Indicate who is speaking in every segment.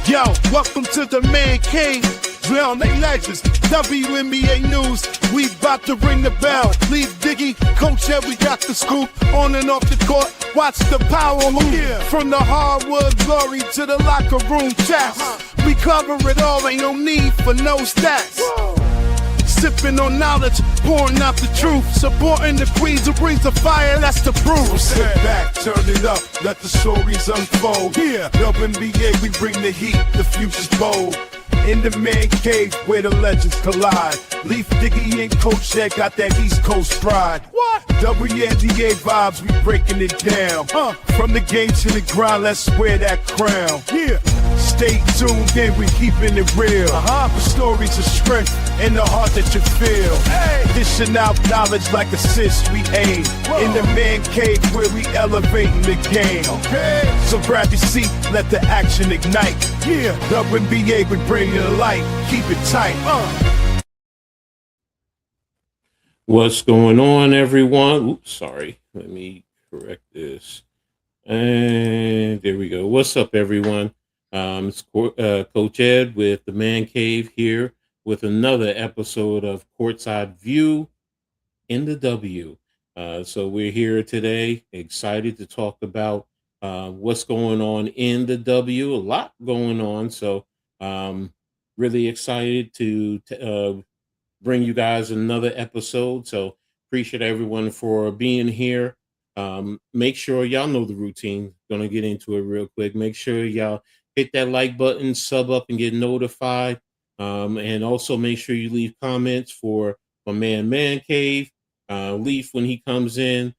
Speaker 1: Yo, welcome to the man cave. Drown they legends. WNBA news. We about to ring the bell. Leave Diggy, Coach Ed, we got the scoop. On and off the court, watch the power move. From the hardwood glory to the locker room chats. We cover it all, ain't no need for no stats. Sipping on knowledge, pouring out the truth. Supporting the queens who brings the fire, that's the proof. So sit back, turn it up, let the stories unfold. Yeah, WNBA, we bring the heat, the future's bold. In the man cave where the legends collide. Leaf Diggy and Coach Ed got that East Coast pride. What? WNBA vibes, we breaking it down. From the game to the grind, let's wear that crown. Yeah. Stay tuned in, we keeping it real. The stories of strength and the heart that you feel. Dishing out knowledge like assist, we aim. In the man cave where we elevating the game. So grab your seat, let the action ignite. Yeah, WNBA, we bring you the light. Keep it tight.
Speaker 2: What's going on, everyone? Oops, sorry. Let me correct this. And there we go. What's up, everyone? It's Coach Ed with the Man Cave here with another episode of Courtside View in the W. So we're here today, excited to talk about what's going on in the W. A lot going on, so really excited to bring you guys another episode. So appreciate everyone for being here. Make sure y'all know the routine. Gonna get into it real quick. Make sure y'all hit that like button, sub up, and get notified. And also make sure you leave comments for my man Cave, Leaf when he comes in,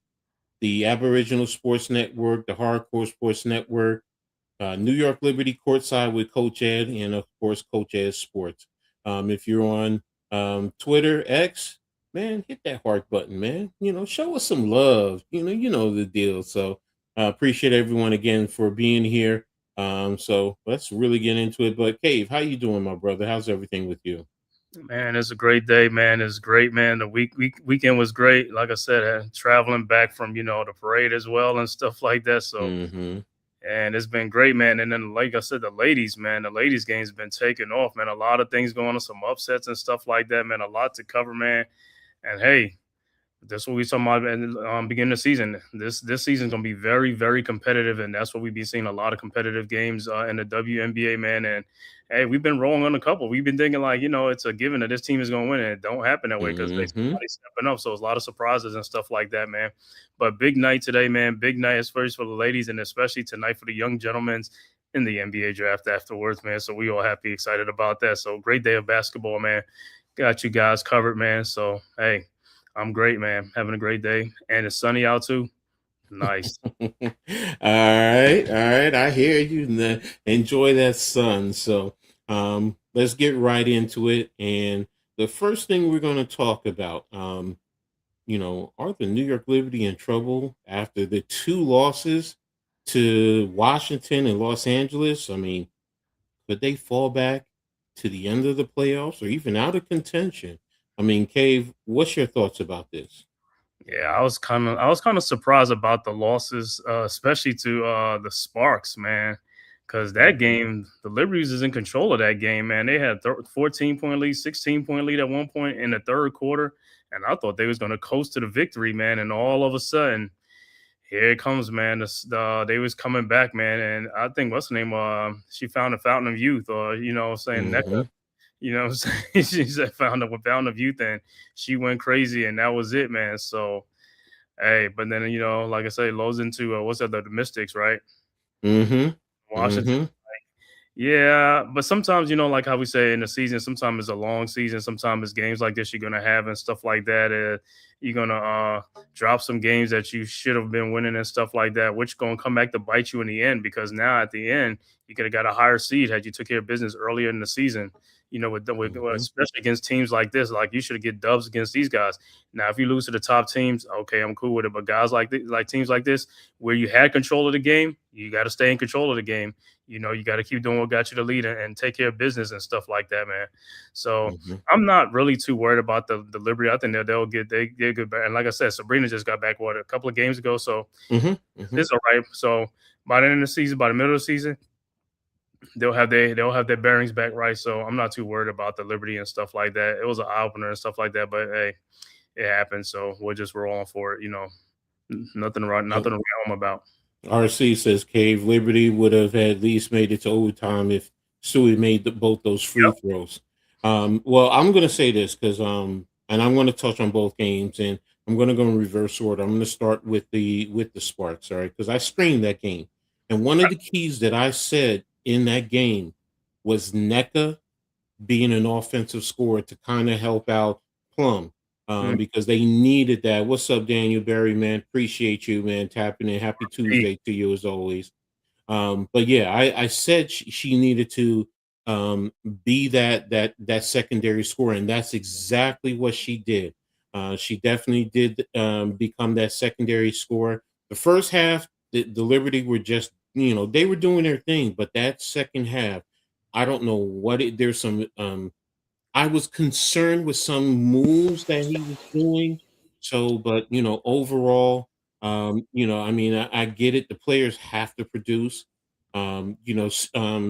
Speaker 2: the Aboriginal Sports Network, the Hardcore Sports Network, New York Liberty Courtside with Coach Ed, and of course Coach Ed Sports. If you're on Twitter, X, man, hit that heart button, man. Show us some love. You know the deal. So appreciate everyone again for being here. So let's really get into it. But Cave, how you doing, my brother? How's everything with you?
Speaker 3: Man, it's a great day, man. It's great, man. The weekend was great. Like I said, traveling back from, the parade as well and stuff like that. So, and it's been great, man. And then, like I said, the ladies game's been taking off, man. A lot of things going on, some upsets and stuff like that, man. A lot to cover, man. And hey, that's what we talking about at the beginning of the season. This season's gonna be very, very competitive, and that's what we've been seeing, a lot of competitive games in the WNBA, man. And hey, we've been rolling on a couple. We've been thinking like, it's a given that this team is gonna win, and it don't happen that way because somebody's stepping up. So it's a lot of surprises and stuff like that, man. But big night today, man. Big night, especially for the ladies, and especially tonight for the young gentlemen in the NBA draft afterwards, man. So we all happy, excited about that. So great day of basketball, man. Got you guys covered, man. So hey, I'm great, man. Having a great day. And it's sunny out too. Nice.
Speaker 2: All right. I hear you. Enjoy that sun. So let's get right into it. And the first thing we're going to talk about, are the New York Liberty in trouble after the 2 losses to Washington and Los Angeles? I mean, could they fall back to the end of the playoffs or even out of contention? I mean, Cave, what's your thoughts about this?
Speaker 3: Yeah, I was kind of surprised about the losses, especially to the Sparks, man, because that game, the Liberties is in control of that game, man. They had 14-point lead, 16-point lead at one point in the third quarter, and I thought they was going to coast to the victory, man. And all of a sudden, here it comes, man. They was coming back, man, and I think what's her name? She found a fountain of youth, or saying that. She said found of youth, and she went crazy, and that was it, man. So, hey, but then like I say, lows into the Mystics, right? Washington. Yeah, but sometimes like how we say in the season, sometimes it's a long season, sometimes it's games like this you're gonna have and stuff like that. You're gonna drop some games that you should have been winning and stuff like that, which gonna come back to bite you in the end, because now at the end you could have got a higher seed had you took care of business earlier in the season. Especially against teams like this, like you should get dubs against these guys. Now, if you lose to the top teams, okay, I'm cool with it. But guys like teams like this, where you had control of the game, you got to stay in control of the game. You got to keep doing what got you the lead and take care of business and stuff like that, man. So I'm not really too worried about the Liberty. I think they're good. And like I said, Sabrina just got back a couple of games ago, so it's all right. So by the end of the season, by the middle of the season, they'll have their bearings back right. So I'm not too worried about the Liberty and stuff like that. It was an eye opener and stuff like that, but hey, it happened. So we're just rolling for it. Nothing wrong,
Speaker 2: Oh,
Speaker 3: nothing wrong about.
Speaker 2: RC says Cave Liberty would have at least made it to overtime if Stewie made both those free
Speaker 3: Yep.
Speaker 2: throws. Well, I'm going to say this because and I'm going to touch on both games, and I'm going to go in reverse order. I'm going to start with the Sparks, all right? Because I streamed that game, and one of the keys that I said in that game was NECA being an offensive scorer to kind of help out Plum. Because they needed that. What's up, Daniel Berry, man? Appreciate you, man, tapping in. Happy Tuesday to you as always. But yeah, I said she needed to be that secondary scorer, and that's exactly what she did. She definitely did become that secondary scorer. The first half, the Liberty were just, they were doing their thing, but that second half, I don't know what there's some I was concerned with some moves that he was doing. So, but overall, I mean, I get it. The players have to produce.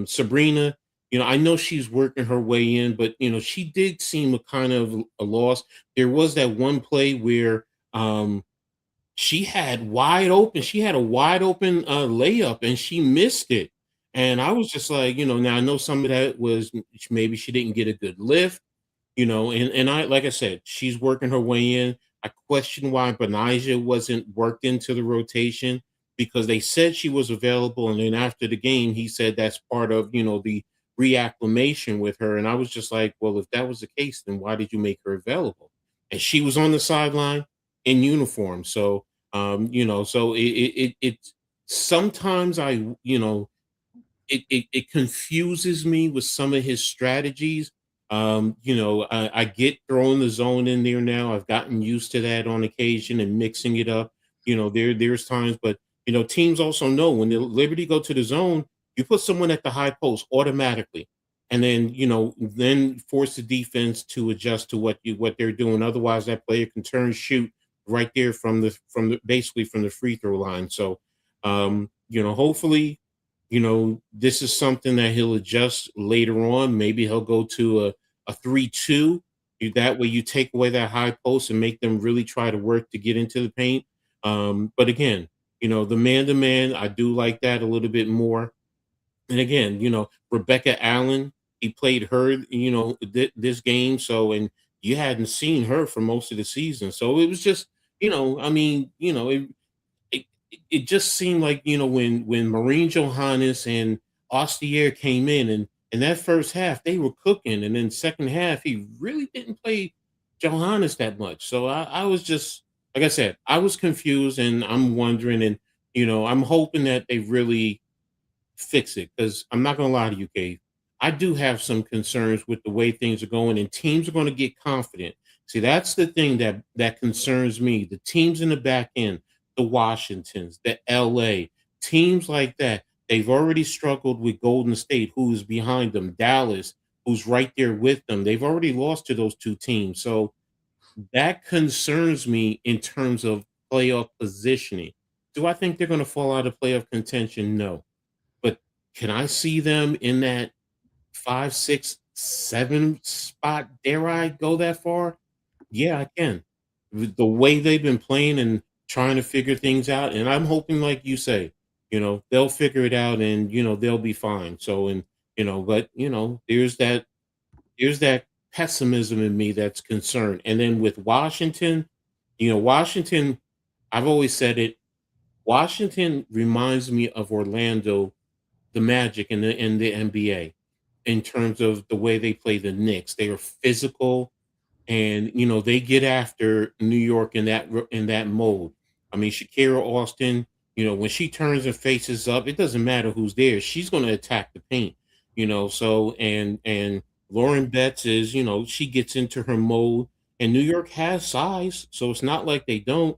Speaker 2: Sabrina, I know she's working her way in, but she did seem a kind of a loss. There was that one play where she had a wide open layup and she missed it. And I was just like, now I know some of that was maybe she didn't get a good lift, and I, like I said, she's working her way in. I question why Benijah wasn't worked into the rotation because they said she was available, and then after the game, he said that's part of the reacclimation with her. And I was just like, well, if that was the case, then why did you make her available? And she was on the sideline in uniform, so so it sometimes it confuses me with some of his strategies. I get throwing the zone in there now. I've gotten used to that on occasion and mixing it up. There's times, but teams also know when the Liberty go to the zone, you put someone at the high post automatically, and then force the defense to adjust to what they're doing. Otherwise, that player can turn shoot right there from the basically from the free throw line. So, hopefully this is something that he'll adjust later on. Maybe he'll go to a 3-2. That way you take away that high post and make them really try to work to get into the paint. But again, the man to man, I do like that a little bit more. And again, Rebecca Allen, he played her, this game. So, and you hadn't seen her for most of the season. So it was just, I mean, it just seemed like when Maureen Johannes and Ostier came in that first half they were cooking, and then second half he really didn't play Johannes that much. So I was just, like I said, I was confused, and I'm wondering, and I'm hoping that they really fix it, because I'm not going to lie to you, Cave. I do have some concerns with the way things are going, and teams are going to get confident. See, that's the thing that concerns me. The teams in the back end, the Washingtons, the LA, teams like that, they've already struggled with Golden State, who's behind them, Dallas, who's right there with them. They've already lost to those two teams. So that concerns me in terms of playoff positioning. Do I think they're going to fall out of playoff contention? No. But can I see them in that 5, 6, 7 spot? Dare I go that far? Yeah, I can. With the way they've been playing and trying to figure things out, and I'm hoping, like you say, they'll figure it out, and they'll be fine. So, and but there's that pessimism in me that's concerned. And then with Washington, Washington, I've always said it. Washington reminds me of Orlando, the Magic in the NBA, in terms of the way they play the Knicks. They are physical, and they get after New York in that mode. I mean, Shakira Austin, when she turns and faces up, it doesn't matter who's there. She's going to attack the paint. So and Lauren Betts is, she gets into her mode, and New York has size, so it's not like they don't.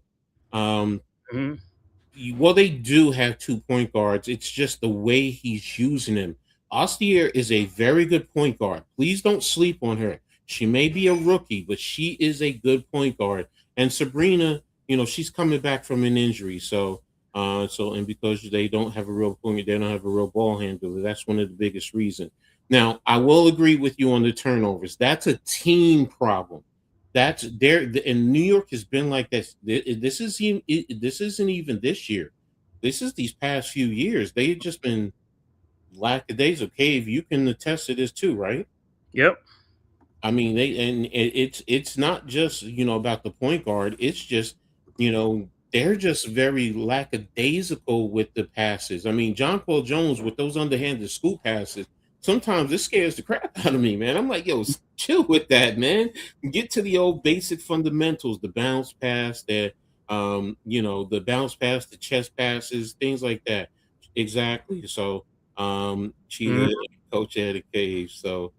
Speaker 2: Um,
Speaker 3: Mhm.
Speaker 2: well, they do have 2 point guards. It's just the way he's using them. Ostier is a very good point guard. Please don't sleep on her. She may be a rookie, but she is a good point guard. And Sabrina, she's coming back from an injury. So, So, and because they don't have a real point, they don't have a real ball handler. That's one of the biggest reasons. Now, I will agree with you on the turnovers. That's a team problem. That's there, and New York has been like this. This isn't even this year. This is these past few years. They've just been lackadaisical. Cave, you can attest to this too, right?
Speaker 3: Yep.
Speaker 2: I mean, it's not just about the point guard. It's just they're just very lackadaisical with the passes. I mean, John Paul Jones with those underhanded scoop passes. Sometimes it scares the crap out of me, man. I'm like, yo, chill with that, man. Get to the old basic fundamentals, the bounce pass, the bounce pass, the chest passes, things like that. Exactly. So,
Speaker 3: Mhm.
Speaker 2: Cheetah, coach at a cave. So,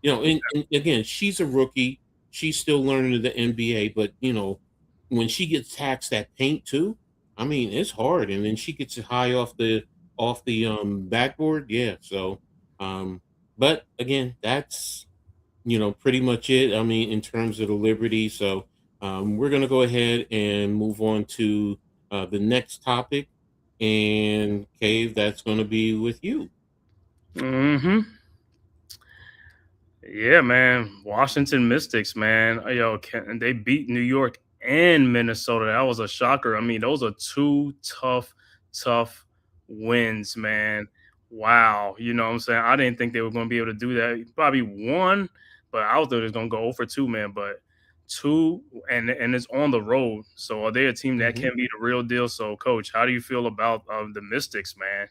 Speaker 2: and again, she's a rookie. She's still learning the NBA, but when she gets taxed that paint too, I mean, it's hard. And then she gets it high off the backboard. Yeah. So, um, but again, that's pretty much it. I mean, in terms of the Liberty. So, we're gonna go ahead and move on to the next topic. And Cave, that's gonna be with you.
Speaker 3: Mhm. Yeah, man. Washington Mystics, man. Yo, can they beat New York and Minnesota? That was a shocker. I mean, those are two tough wins, man. Wow. You know what I'm saying? I didn't think they were going to be able to do that. Probably one, but I was going to go 0 for 2, man. But two, and it's on the road. So are they a team that
Speaker 2: Mhm.
Speaker 3: can be the real deal? So, coach, how do you feel about the Mystics, man?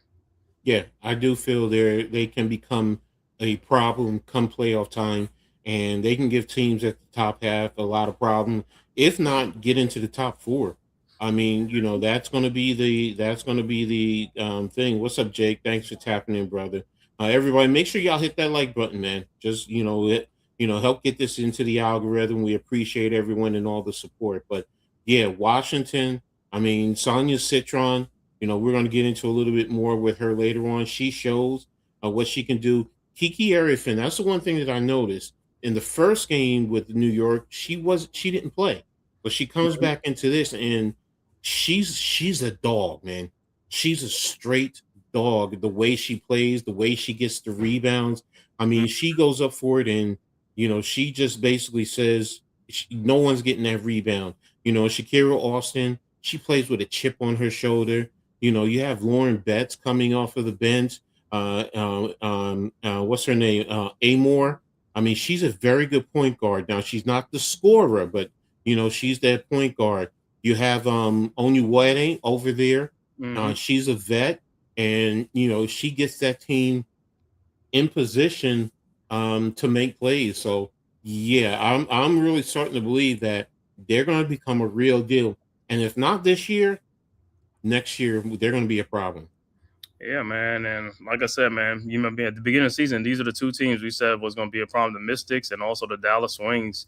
Speaker 2: Yeah, I do feel they can become a problem come playoff time, and they can give teams at the top half a lot of problem, if not get into the top four. I mean, that's gonna be the thing. What's up, Jake? Thanks for tapping in, brother. Everybody, make sure y'all hit that like button, man. Just help get this into the algorithm. We appreciate everyone and all the support. But yeah, Washington. I mean, Sonia Citron. We're going to get into a little bit more with her later on. She shows what she can do. Kiki Arifin, that's the one thing that I noticed in the first game with New York. She didn't play, but she comes
Speaker 3: Mhm.
Speaker 2: back into this and she's a dog, man. She's a straight dog. The way she plays, the way she gets the rebounds. I mean, she goes up for it and she just basically says no one's getting that rebound. Shakira Austin, she plays with a chip on her shoulder. You have Lauren Betts coming off of the bench. What's her name? Amore. I mean, she's a very good point guard. Now, she's not the scorer, but she's that point guard. You have Onuwade over there.
Speaker 3: Mhm.
Speaker 2: She's a vet, and she gets that team in position to make plays. So yeah, I'm really starting to believe that they're going to become a real deal. And if not this year, next year they're going to be a problem.
Speaker 3: Yeah, man. And like I said, man, you remember at the beginning of the season, these are the two teams we said was going to be a problem: the Mystics and also the Dallas Wings.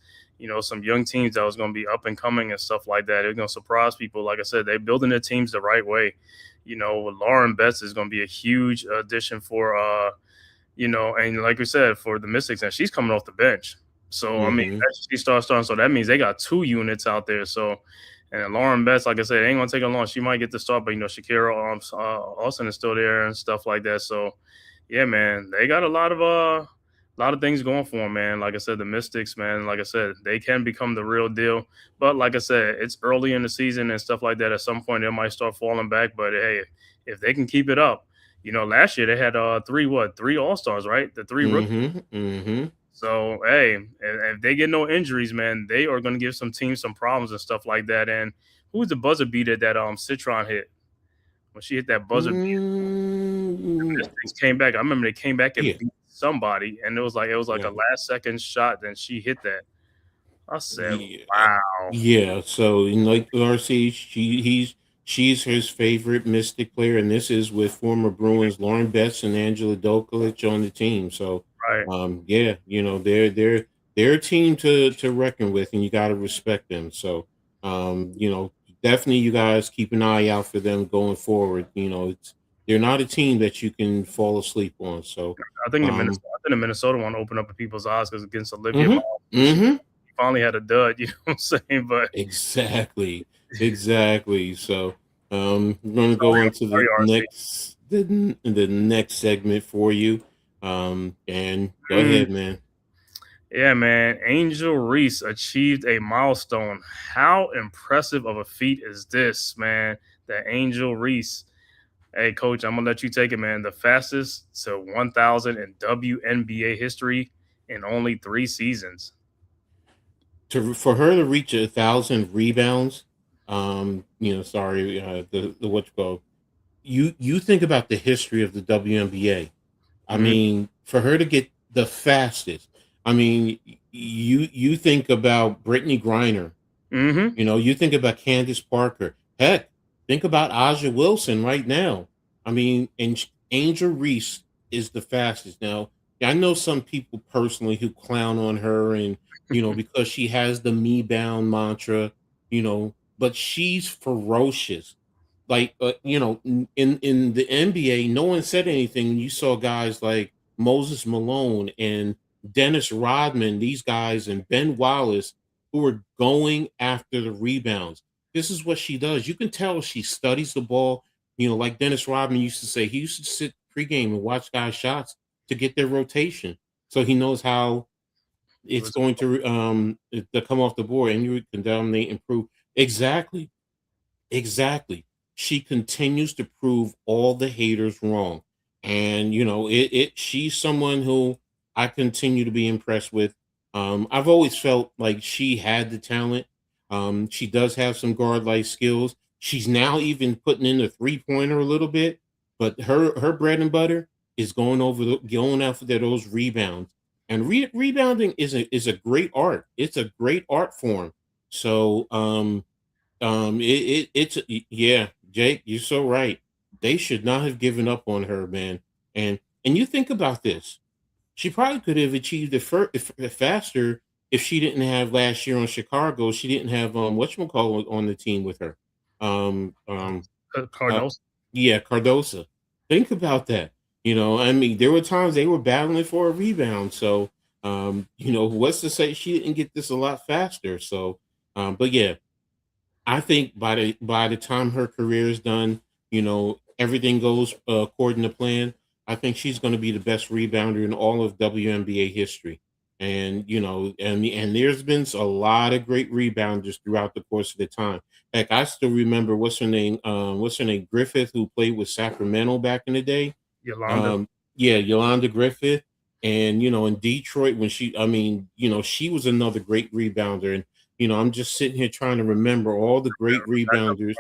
Speaker 3: Some young teams that was going to be up and coming and stuff like that. They're going to surprise people. Like I said, they're building their teams the right way. Lauren Betts is going to be a huge addition for, and like we said, for the Mystics, and she's coming off the bench. So, I mean,
Speaker 2: Hmm.
Speaker 3: she starts starting. So that means they got two units out there. So, and Lauren Betts, like I said, it ain't gonna take her long. She might get the start, but Shakira Austin is still there and stuff like that. So, yeah, man, they got a lot of things going for them, man. Like I said, the Mystics, man, like I said, they can become the real deal. But like I said, it's early in the season and stuff like that. At some point, they might start falling back. But hey, if they can keep it up, last year they had three All Stars, right? The three rookies.
Speaker 2: Hmm. Hmm.
Speaker 3: So hey, if they get no injuries, man, they are going to give some teams some problems and stuff like that. And who was the buzzer beater that Citron hit when she hit that buzzer beater? The
Speaker 2: Mm,
Speaker 3: Mystics came back. I remember they came back
Speaker 2: yeah,
Speaker 3: and beat somebody, and it was like a
Speaker 2: yeah,
Speaker 3: last second shot. Then she hit that. I said,
Speaker 2: yeah,
Speaker 3: "Wow,
Speaker 2: yeah. So, in like RC, she's his favorite Mystic player, and this is with former Bruins Lauren Betts and Angela Dokulich on the team. So,
Speaker 3: right."
Speaker 2: yeah, they're a team to reckon with, and you got to respect them. So, definitely, you guys keep an eye out for them going forward. They're not a team that you can fall asleep on. So, um,
Speaker 3: I think the Minnesota one opened up people's eyes because against Olivia
Speaker 2: mhm,
Speaker 3: Miles, she
Speaker 2: mhm.
Speaker 3: finally had a dud. You know what I'm saying? But
Speaker 2: Exactly. Exactly. So, We're going to go on to
Speaker 3: Sorry,
Speaker 2: the
Speaker 3: RC.
Speaker 2: next segment for you. And go
Speaker 3: Mm,
Speaker 2: ahead, man.
Speaker 3: yeah, man. Angel Reese achieved a milestone. How impressive of a feat is this, man? That Angel Reese. Hey, coach, I'm gonna let you take it, man. The fastest to 1,000 in WNBA history in only 3 seasons.
Speaker 2: For her to reach 1,000 rebounds, sorry, the what you call you think about the history of the WNBA. I
Speaker 3: Mm-hmm.
Speaker 2: mean, for her to get the fastest, I mean, you think about Brittany Griner.
Speaker 3: Mm-hmm.
Speaker 2: You think about Candace Parker. Heck, think about Aja Wilson right now. I mean, and Angel Reese is the fastest. Now, I know some people personally who clown on her and, because she has the me bound mantra, but she's ferocious. Like, in the NBA, no one said anything. You saw guys like Moses Malone and Dennis Rodman, these guys, and Ben Wallace who are going after the rebounds. This is what she does. You can tell she studies the ball. Like Dennis Rodman used to say, he used to sit pregame and watch guys' shots to get their rotation, so he knows how it's going to come off the board, and you can dominate, improve. Exactly. Exactly. She continues to prove all the haters wrong. And she's someone who I continue to be impressed with. I've always felt like she had the talent. She does have some guard like skills. She's now even putting in the 3-pointer a little bit, but her bread and butter is going after those rebounds. And rebounding is a great art. It's a great art form. So yeah, Jake, you're so right. They should not have given up on her, man. And you think about this, she probably could have achieved it faster if she didn't have last year on Chicago. She didn't have whatchamacallit on the team with her. Um, um, uh,
Speaker 3: Cardinals.
Speaker 2: yeah, Cardosa. Think about that. I mean, there were times they were battling for a rebound. So, what's to say she didn't get this a lot faster? So, but yeah, I think by the time her career is done, everything goes according to plan. I think she's going to be the best rebounder in all of WNBA history. And and there's been a lot of great rebounders throughout the course of the time. Heck, I still remember what's her name? What's her name? Griffith, who played with Sacramento back in the day.
Speaker 3: Yolanda.
Speaker 2: Um, yeah, Yolanda Griffith, and in Detroit when she was another great rebounder, and I'm just sitting here trying to remember all the great rebounders.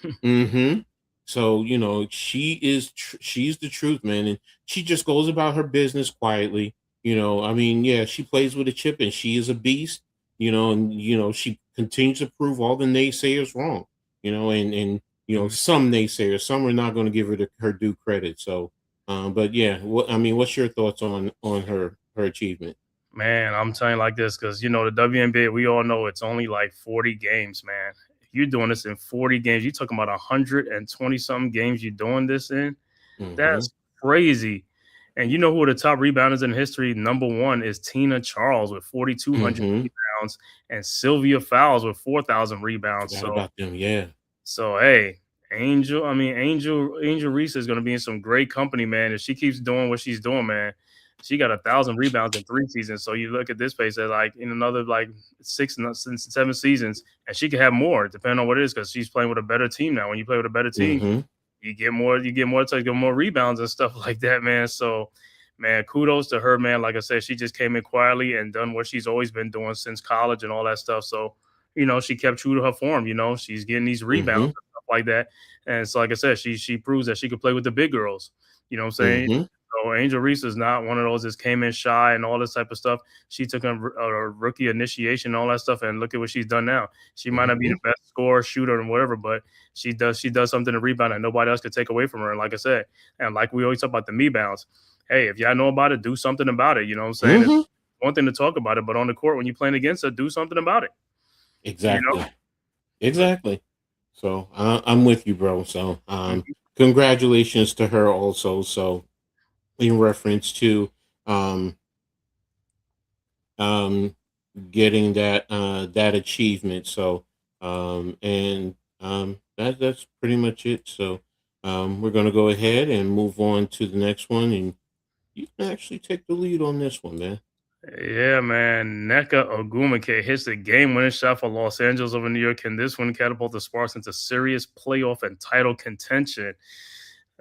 Speaker 2: Mm-hmm. So she's the truth, man, and she just goes about her business quietly. I mean, yeah, she plays with a chip, and she is a beast. And she continues to prove all the naysayers wrong. And
Speaker 3: Mhm.
Speaker 2: some naysayers, some are not going to give her her due credit. So, but yeah, what's your thoughts on her achievement?
Speaker 3: Man, I'm telling you like this because the WNBA, we all know it's only like 40 games, man. If you're doing this in 40 games, you're talking about 120 something games you're doing this in.
Speaker 2: Mm-hmm.
Speaker 3: That's crazy. And you know who are the top rebounders in history? Number one is Tina Charles with 4,200
Speaker 2: Mm-hmm.
Speaker 3: rebounds and Sylvia Fowles with 4,000 rebounds.
Speaker 2: Forgot about them. Yeah.
Speaker 3: So hey, Angel Reese is going to be in some great company, man. If she keeps doing what she's doing, man, she got 1,000 rebounds in 3 seasons. So you look at this pace at like in another like 7 seasons, and she could have more depending on what it is because she's playing with a better team now. When you play with a better team,
Speaker 2: Mm-hmm.
Speaker 3: you get more touch, get more rebounds and stuff like that, man. So, man, kudos to her, man. Like I said, she just came in quietly and done what she's always been doing since college and all that stuff. So, she kept true to her form. She's getting these rebounds
Speaker 2: Mm-hmm.
Speaker 3: and stuff like that. And so, like I said, she proves that she could play with the big girls. You know what I'm saying?
Speaker 2: Mm-hmm.
Speaker 3: So Angel Reese is not one of those that came in shy and all this type of stuff. She took a rookie initiation and all that stuff, and look at what she's done now. She might not be
Speaker 2: Mm-hmm.
Speaker 3: the best scorer, shooter, and whatever, but she does something to rebound that nobody else could take away from her. And like I said, and like we always talk about the me bounce. Hey, if y'all know about it, do something about it. You know what I'm saying? It's
Speaker 2: Mm-hmm.
Speaker 3: one thing to talk about it, but on the court when you're playing against her, do something about it. You know?
Speaker 2: Exactly.
Speaker 3: So,
Speaker 2: Exactly. So I'm with you, bro. So
Speaker 3: mhm.
Speaker 2: congratulations to her also. So in reference to um, um, getting that achievement. So and That's pretty much it. So we're gonna go ahead and move on to the next one, and you can actually take the lead on this one, man.
Speaker 3: Yeah, man. Neka Ogumake hits the game-winning shot for Los Angeles over New York. Can this one catapult the Sparks into serious playoff and title contention?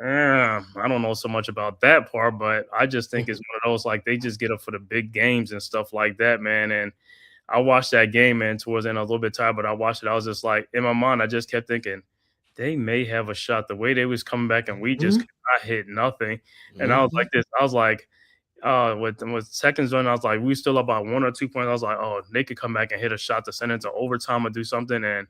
Speaker 3: I don't know so much about that part, but I just think it's one of those like they just get up for the big games and stuff like that, man. And I watched that game, man. Towards the end, I was a little bit tired, but I watched it. I was just like, in my mind, I just kept thinking they may have a shot. The way they was coming back, and we just
Speaker 2: Hmm.
Speaker 3: could not hit nothing. And I was
Speaker 2: Hmm.
Speaker 3: like, this. I was like, with seconds on, I was like, we still about 1 or 2 points. I was like, oh, they could come back and hit a shot to send it to overtime or do something. And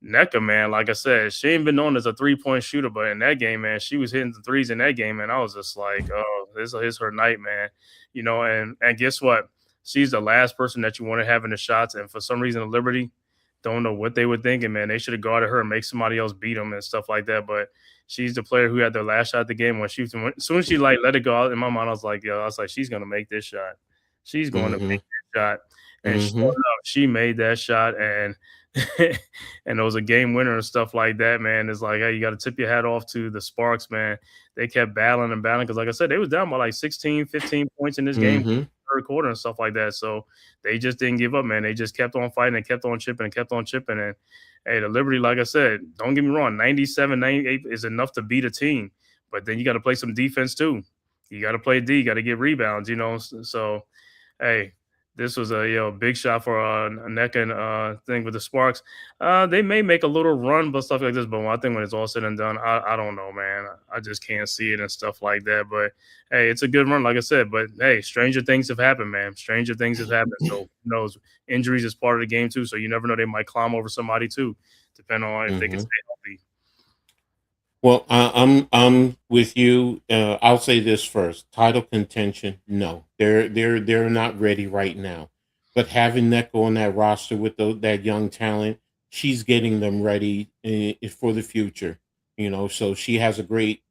Speaker 3: NECA, man, like I said, she ain't been known as a 3-point shooter, but in that game, man, she was hitting the threes in that game, and I was just like, oh, this is her night, man. And guess what? She's the last person that you want to have in the shots, and for some reason, the Liberty don't know what they were thinking, man. They should have guarded her and make somebody else beat them and stuff like that. But she's the player who had the last shot of the game when as soon as she like let it go out in my mind, I was like, yo, I was like, she's gonna make this shot. She's going to
Speaker 2: Hmm.
Speaker 3: make this shot, and sure
Speaker 2: Hmm.
Speaker 3: enough, she made that shot, and and it was a game winner and stuff like that, man. It's like, hey, you got to tip your hat off to the Sparks, man. They kept battling and battling because, like I said, they was down by like 16, 15 points in this game,
Speaker 2: Hmm.
Speaker 3: third quarter and stuff like that. So they just didn't give up, man. They just kept on fighting and kept on chipping and kept on chipping. And hey, the Liberty, like I said, don't get me wrong, 97, 98 is enough to beat a team, but then you got to play some defense too. You got to play D, you got to get rebounds, So hey, this was a big shot for a neck and thing with the Sparks. They may make a little run, but stuff like this. But I think when it's all said and done, I don't know, man. I just can't see it and stuff like that. But hey, it's a good run, like I said. But hey, stranger things have happened, man. Stranger things have happened. So who knows? Injuries is part of the game too. So you never know. They might climb over somebody too, depending on if they can
Speaker 2: Hmm.
Speaker 3: stay healthy.
Speaker 2: Well, I'm with you. I'll say this first: title contention. No, they're not ready right now. But having Neko on that roster with that young talent, she's getting them ready for the future. So she has great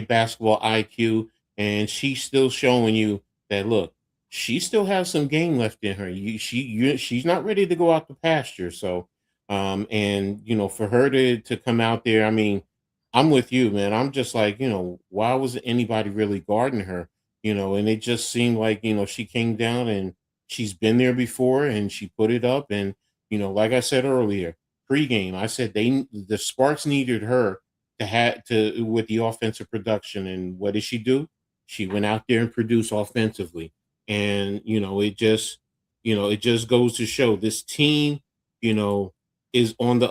Speaker 2: basketball IQ, and she's still showing you that. Look, she still has some game left in her. She's not ready to go out the pasture. So, and for her to come out there, I mean. I'm with you, man. I'm just like, why was anybody really guarding her? And it just seemed like, she came down and she's been there before and she put it up. And, like I said earlier, pregame, I said the Sparks needed her to have to with the offensive production. And what did she do? She went out there and produced offensively. And, it just goes to show this team, you know, is on the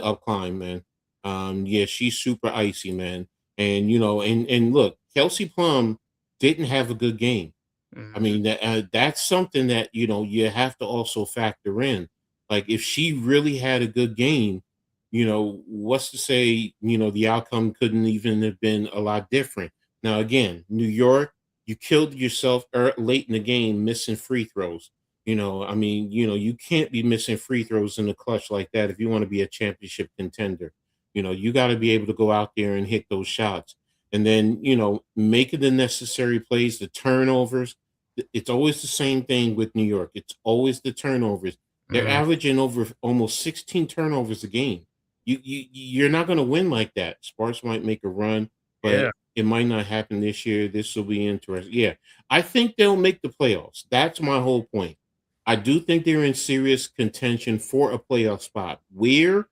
Speaker 2: up climb, man. Yeah, she's super icy, man. And and look, Kelsey Plum didn't have a good game. I
Speaker 3: Mhm.
Speaker 2: mean, that's something that you have to also factor in. Like, if she really had a good game, what's to say the outcome couldn't even have been a lot different. Now, again, New York, you killed yourself late in the game missing free throws. I mean, you can't be missing free throws in the clutch like that if you want to be a championship contender. You got to be able to go out there and hit those shots, and then making the necessary plays, the turnovers. It's always the same thing with New York. It's always the turnovers. They're
Speaker 3: Mhm.
Speaker 2: averaging over almost 16 turnovers a game. You're not going to win like that. Sparks might make a run,
Speaker 3: Yeah.
Speaker 2: but it might not happen this year. This will be interesting. Yeah, I think they'll make the playoffs. That's my whole point. I do think they're in serious contention for a playoff spot. Where?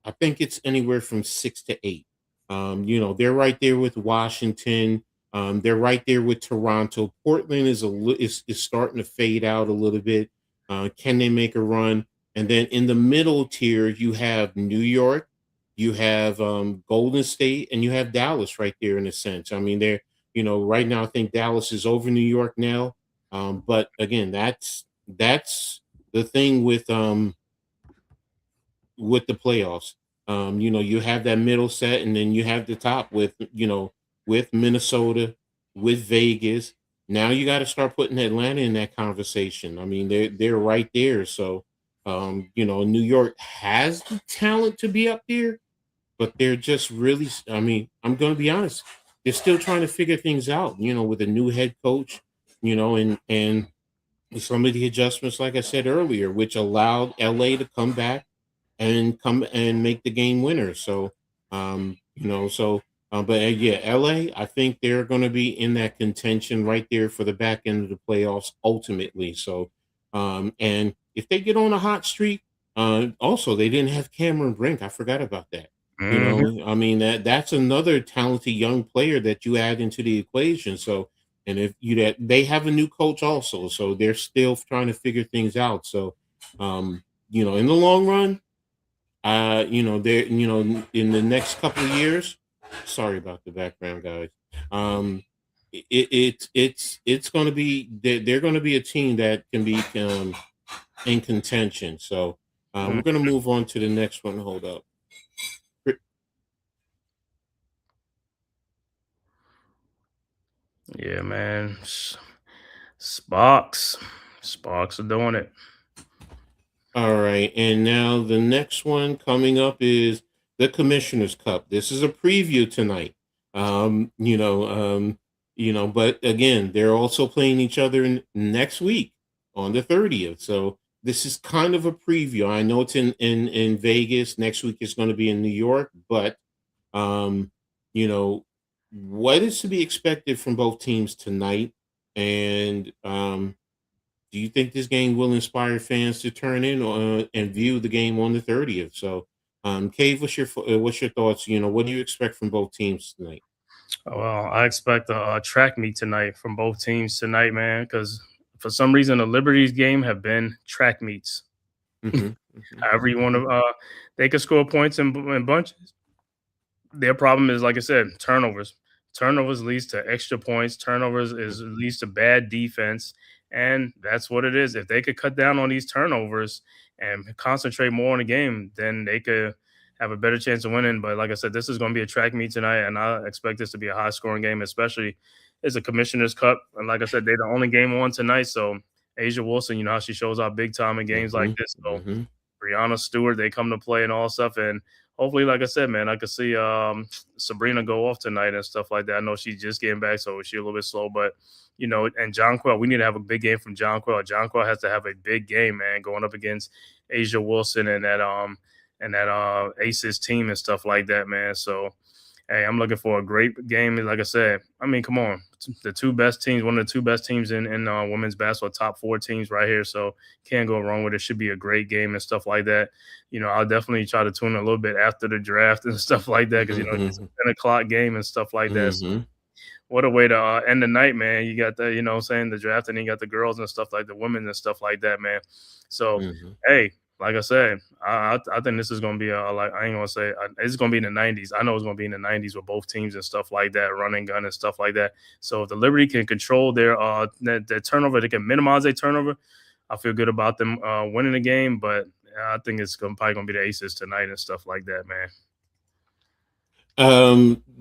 Speaker 2: I think it's anywhere from 6 to 8. They're right there with Washington. They're right there with Toronto. Portland is starting to fade out a little bit. Can they make a run? And then in the middle tier, you have New York, you have Golden State, and you have Dallas right there in a sense. I mean, right now I think Dallas is over New York now. But again, that's the thing with the playoffs. You have that middle set, and then you have the top with Minnesota, with Vegas. Now you got to start putting Atlanta in that conversation. I mean, they're right there. So, New York has the talent to be up there, but they're just really. I mean, I'm going to be honest. They're still trying to figure things out. With a new head coach. And some of the adjustments, like I said earlier, which allowed LA to come back and come and make the game winner. So, but yeah, LA, I think they're going to be in that contention right there for the back end of the playoffs ultimately. So, and if they get on a hot streak, also they didn't have Cameron Brink. I forgot about that.
Speaker 3: Hmm.
Speaker 2: I mean that's another talented young player that you add into the equation. So, and if you that they have a new coach also, so they're still trying to figure things out. So, in the long run, there, in the next couple of years. Sorry about the background, guys. It's going to be they're going to be a team that can be in contention. So we're going to move on to the next one. Hold up.
Speaker 3: Yeah, man. Sparks. Sparks are doing it.
Speaker 2: All right, and now the next one coming up is the Commissioner's Cup. This is a preview tonight. Um, you know, um, but again, they're also playing each other next week on the 30th. So this is kind of a preview. I know it's in Vegas. Next week is going to be in New York, but um, you know, what is to be expected from both teams tonight? And do you think this game will inspire fans to turn in and view the game on the 30th? So, Cave, what's your thoughts? What do you expect from both teams tonight?
Speaker 3: Well, I expect a track meet tonight from both teams tonight, man, because for some reason the Liberties game have been track meets.
Speaker 2: Hmm. Hmm.
Speaker 3: However you want to, they can score points in bunches. Their problem is, like I said, turnovers. Turnovers leads to extra points. Turnovers is leads to bad defense, and that's what it is. If they could cut down on these turnovers and concentrate more on the game, then they could have a better chance of winning. But like I said, this is going to be a track meet tonight, and I expect this to be a high scoring game, especially it's a Commissioner's Cup. And like I said, they're the only game on tonight, so Asia Wilson, you know how she shows out big time in games like
Speaker 2: Hmm.
Speaker 3: this. So
Speaker 2: Hmm.
Speaker 3: Brianna Stewart, they come to play and all stuff. And hopefully, like I said, man, I could see Sabrina go off tonight and stuff like that. I know she's just getting back, so she's a little bit slow, but and John Quell, we need to have a big game from John Quell. John Quell has to have a big game, man, going up against Asia Wilson and that Aces team and stuff like that, man. So hey, I'm looking for a great game. Like I said, I mean, come on, the two best teams, one of the two best teams in women's basketball, top four teams right here. So can't go wrong with it. Should be a great game and stuff like that. I'll definitely try to tune in a little bit after the draft and stuff like that because it's a
Speaker 2: Hmm.
Speaker 3: 10 o'clock game and stuff like that. So
Speaker 2: Hmm.
Speaker 3: what a way to end the night, man. You got the, what I'm saying, the draft, and then you got the girls and stuff like the women and stuff like that, man. So,
Speaker 2: Hmm.
Speaker 3: hey, like I said, I think this is going to be like, I ain't going to say it's going to be in the 90s. I know it's going to be in the 90s with both teams and stuff like that, running gun and stuff like that. So if the Liberty can control their turnover, they can minimize their turnover. I feel good about them winning the game, but I think it's probably going to be the Aces tonight and stuff like that, man.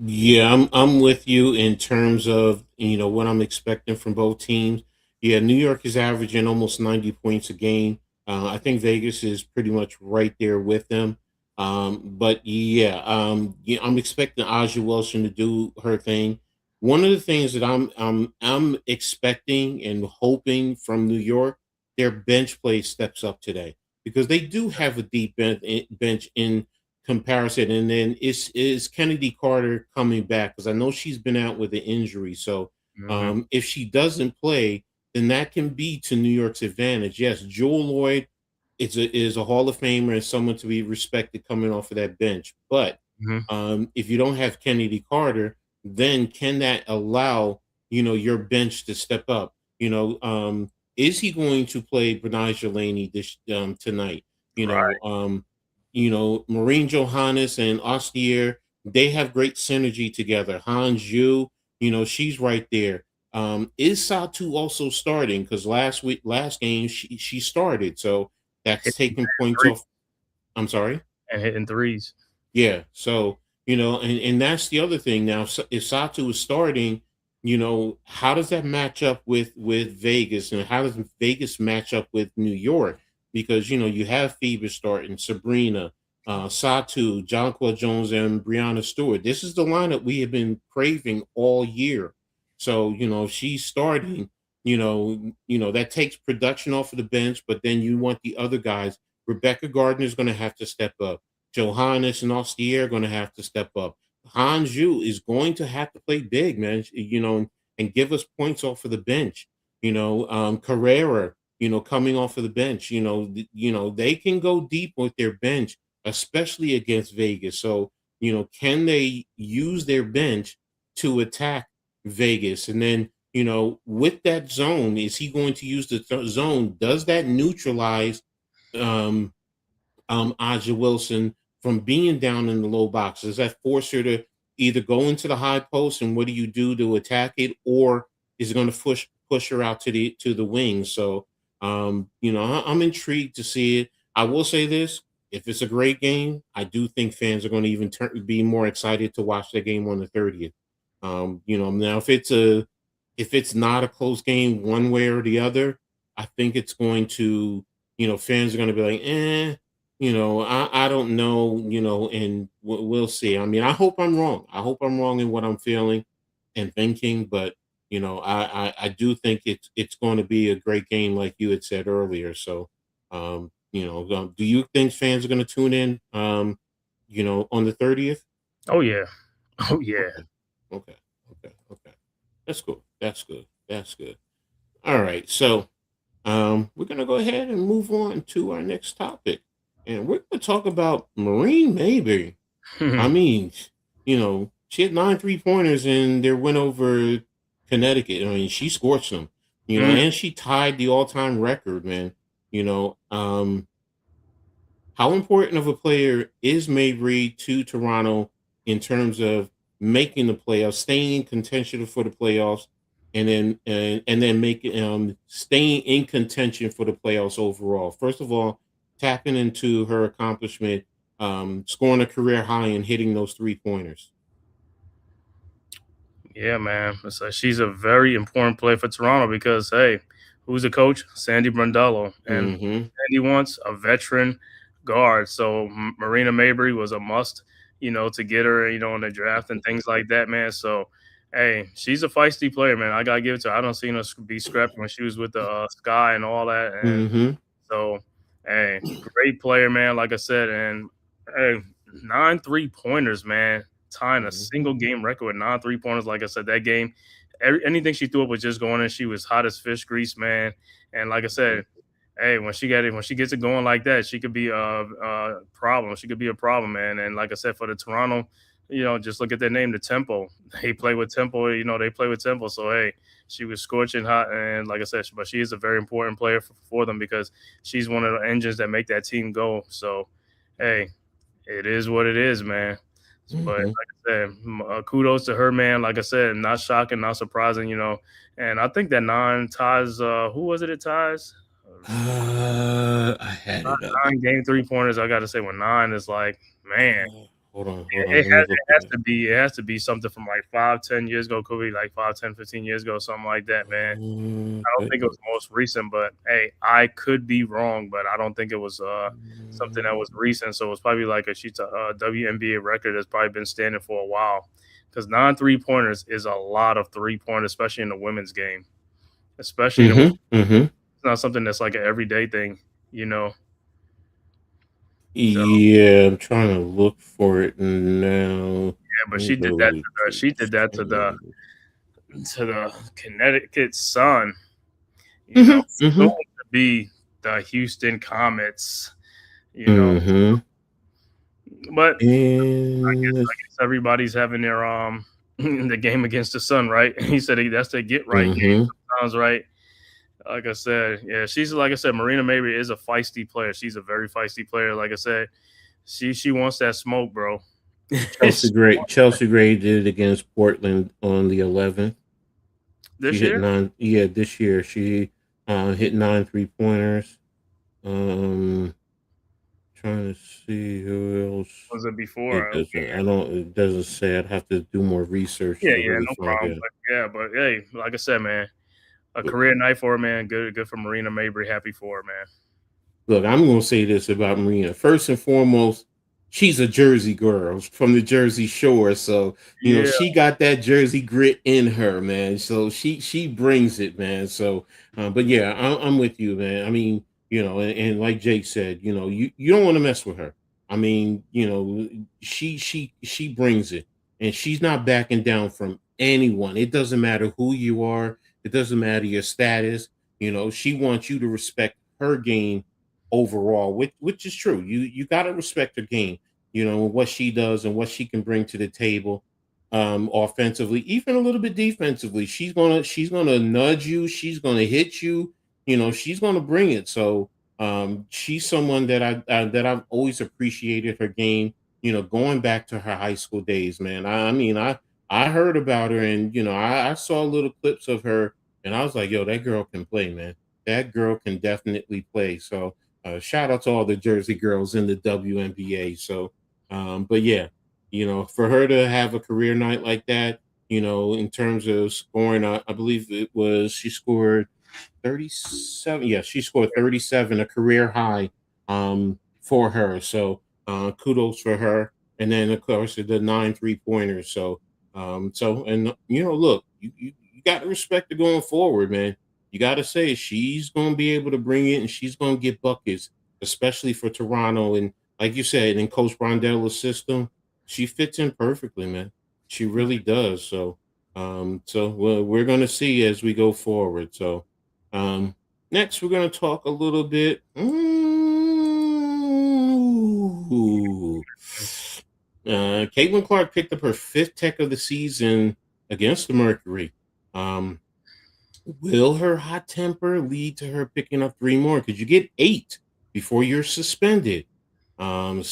Speaker 2: Yeah, I'm with you in terms of what I'm expecting from both teams. Yeah, New York is averaging almost 90 points a game. I think Vegas is pretty much right there with them. But yeah, I'm expecting Aja Wilson to do her thing. One of the things that I'm expecting and hoping from New York, their bench play steps up today because they do have a deep bench in comparison. And then is Kennedy Carter coming back? Because I know she's been out with an injury. So
Speaker 3: Hmm.
Speaker 2: if she doesn't play, then that can be to New York's advantage. Yes, Joel Lloyd is a Hall of Famer and someone to be respected coming off of that bench. But
Speaker 3: Hmm.
Speaker 2: if you don't have Kennedy Carter, then can that allow your bench to step up? Is he going to play Benijah Laney this tonight? You know,
Speaker 3: Right.
Speaker 2: um, Maureen Johannes and Ostier, they have great synergy together. Hans Yu, she's right there. Is Satu also starting? Because last game, she started, so that's
Speaker 3: Hitting
Speaker 2: taking points
Speaker 3: three
Speaker 2: off. I'm sorry.
Speaker 3: and hitting threes.
Speaker 2: Yeah. So, and that's the other thing now. If Sato is starting, how does that match up with Vegas, and how does Vegas match up with New York? Because you have Phoebus starting, Sabrina, Satu, Jonquil Jones, and Brianna Stewart. This is the lineup we have been craving all year. So, if she's starting, that takes production off of the bench, but then you want the other guys Rebecca Gardner is going to have to step up. Johannes and Ostier are going to have to step up. Hanju is going to have to play big, man. And give us points off of the bench. Carrera, coming off of the bench. They can go deep with their bench, especially against Vegas. So, can they use their bench to attack Vegas? And then, with that zone, is he going to use the zone? Does that neutralize um, Aja Wilson from being down in the low box? Does that force her to either go into the high post, and what do you do to attack it, or is it going to push her out to the wings? So, I'm intrigued to see it. I will say this: if it's a great game, I do think fans are going to even be more excited to watch the game on the 30th. Now if it's not a close game one way or the other, I think it's going to, fans are going to be like, I don't know, and we'll see. I mean, I hope I'm wrong. I hope I'm wrong in what I'm feeling and thinking, but I do think it's going to be a great game, like you had said earlier. So, do you think fans are going to tune in, on the 30th?
Speaker 3: Oh yeah. Oh yeah.
Speaker 2: Okay. Okay. That's cool. That's good. That's good. All right. So, we're going to go ahead and move on to our next topic. And we're going to talk about Marine Mayberry. I mean, she had 9 3-pointers in their win over Connecticut. I mean, she scorched them, and she tied the all-time record, man. How important of a player is Mayberry to Toronto in terms of making the playoffs, staying in contention for the playoffs, and then making staying in contention for the playoffs overall? First of all, tapping into her accomplishment, scoring a career high and hitting those 3-pointers.
Speaker 3: Yeah, man. So she's a very important player for Toronto because, hey, who's the coach? Sandy Brondello. And Sandy wants a veteran guard. So Marina Mayberry was a must, to get her, in the draft and things like that, man. So, hey, she's a feisty player, man. I got to give it to her. I don't see her be scrapped when she was with the Sky and all that. And so, hey, great player, man, like I said. And, hey, 9 3-pointers, man. Tying a single game record with 9 3-pointers. Like I said, that game, anything she threw up was just going in. She was hot as fish grease, man. And like I said, hey, when she gets it going like that, she could be a problem. She could be a problem, man. And like I said, for the Toronto, just look at their name, the Tempo. They play with Tempo. They play with Tempo. So hey, she was scorching hot, and like I said, but she is a very important player for them because she's one of the engines that make that team go. So hey, it is what it is, man. But like I said, kudos to her, man. Like I said, not shocking, not surprising, And I think that 9 ties. Who was it? It ties.
Speaker 2: I had it up.
Speaker 3: 9 game 3-pointers. I got to say, when 9 is like, man.
Speaker 2: Hold on.
Speaker 3: It has to be something from like 5-10 years ago. Could be like 5-10-15 years ago, something like that, man. I don't think it was most recent, but hey, I could be wrong, but I don't think it was something that was recent. So it was probably like a WNBA record that's probably been standing for a while. Because 9 3-pointers is a lot of 3-pointers, especially in the women's game. Especially it's not something that's like an everyday thing,
Speaker 2: Yeah, I'm trying to look for it now.
Speaker 3: Yeah, but she did that. To the Connecticut Sun. Going to be the Houston Comets. But I guess everybody's having their the game against the Sun, right? He said that's the get right game. Sometimes, right? Like I said, yeah, Marina Mayberry is a feisty player. She's a very feisty player. Like I said, she wants that smoke, bro.
Speaker 2: Chelsea Gray did it against Portland on the 11th.
Speaker 3: This year?
Speaker 2: This year she hit 9 3-pointers. Trying to see who else
Speaker 3: was it before.
Speaker 2: It doesn't say. I'd have to do more research.
Speaker 3: Yeah, no problem. But hey, like I said, man, a career night for her, man. Good for Marina Mayberry. Happy for her, man.
Speaker 2: Look, I'm going to say this about Marina. First and foremost, she's a Jersey girl from the Jersey Shore. So, she got that Jersey grit in her, man. So she brings it, man. So, but yeah, I'm with you, man. I mean, and like Jake said, you don't want to mess with her. I mean, she brings it, and she's not backing down from anyone. It doesn't matter who you are. It doesn't matter your status. She wants you to respect her game overall, which is true. You got to respect her game. What she does and what she can bring to the table, offensively, even a little bit defensively. She's gonna nudge you. She's gonna hit you. She's gonna bring it. So she's someone that I've always appreciated her game. Going back to her high school days, man. I mean, I heard about her, and I saw little clips of her, and I was like, yo, that girl can play, man. That girl can definitely play. So shout out to all the Jersey girls in the WNBA. So, but yeah, for her to have a career night like that, in terms of scoring, I believe she scored 37. Yeah, she scored 37, a career high for her. So kudos for her. And then of course the 9 3-pointers. And look, you got to respect her going forward, man. You got to say she's going to be able to bring it, and she's going to get buckets, especially for Toronto. And like you said, in Coach Brondella's system, she fits in perfectly, man. She really does. So we're going to see as we go forward. So next, we're going to talk a little bit. Caitlin Clark picked up her 5th tech of the season against the Mercury. Will her hot temper lead to her picking up 3 more? Because you get 8 before you're suspended. And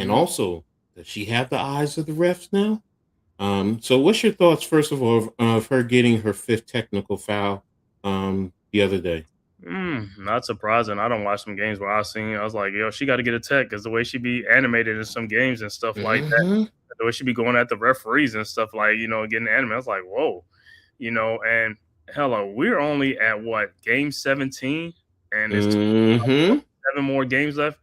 Speaker 2: also, does she have the eyes of the refs now? So what's your thoughts, first of all, of her getting her 5th technical foul the other day?
Speaker 3: Not surprising. I don't watch some games where I was like, yo, she got to get a tech because the way she be animated in some games and stuff like that, the way she be going at the referees and stuff like, getting animated. I was like, whoa, and hello, we're only at what, game 17, and it's 7 more games left.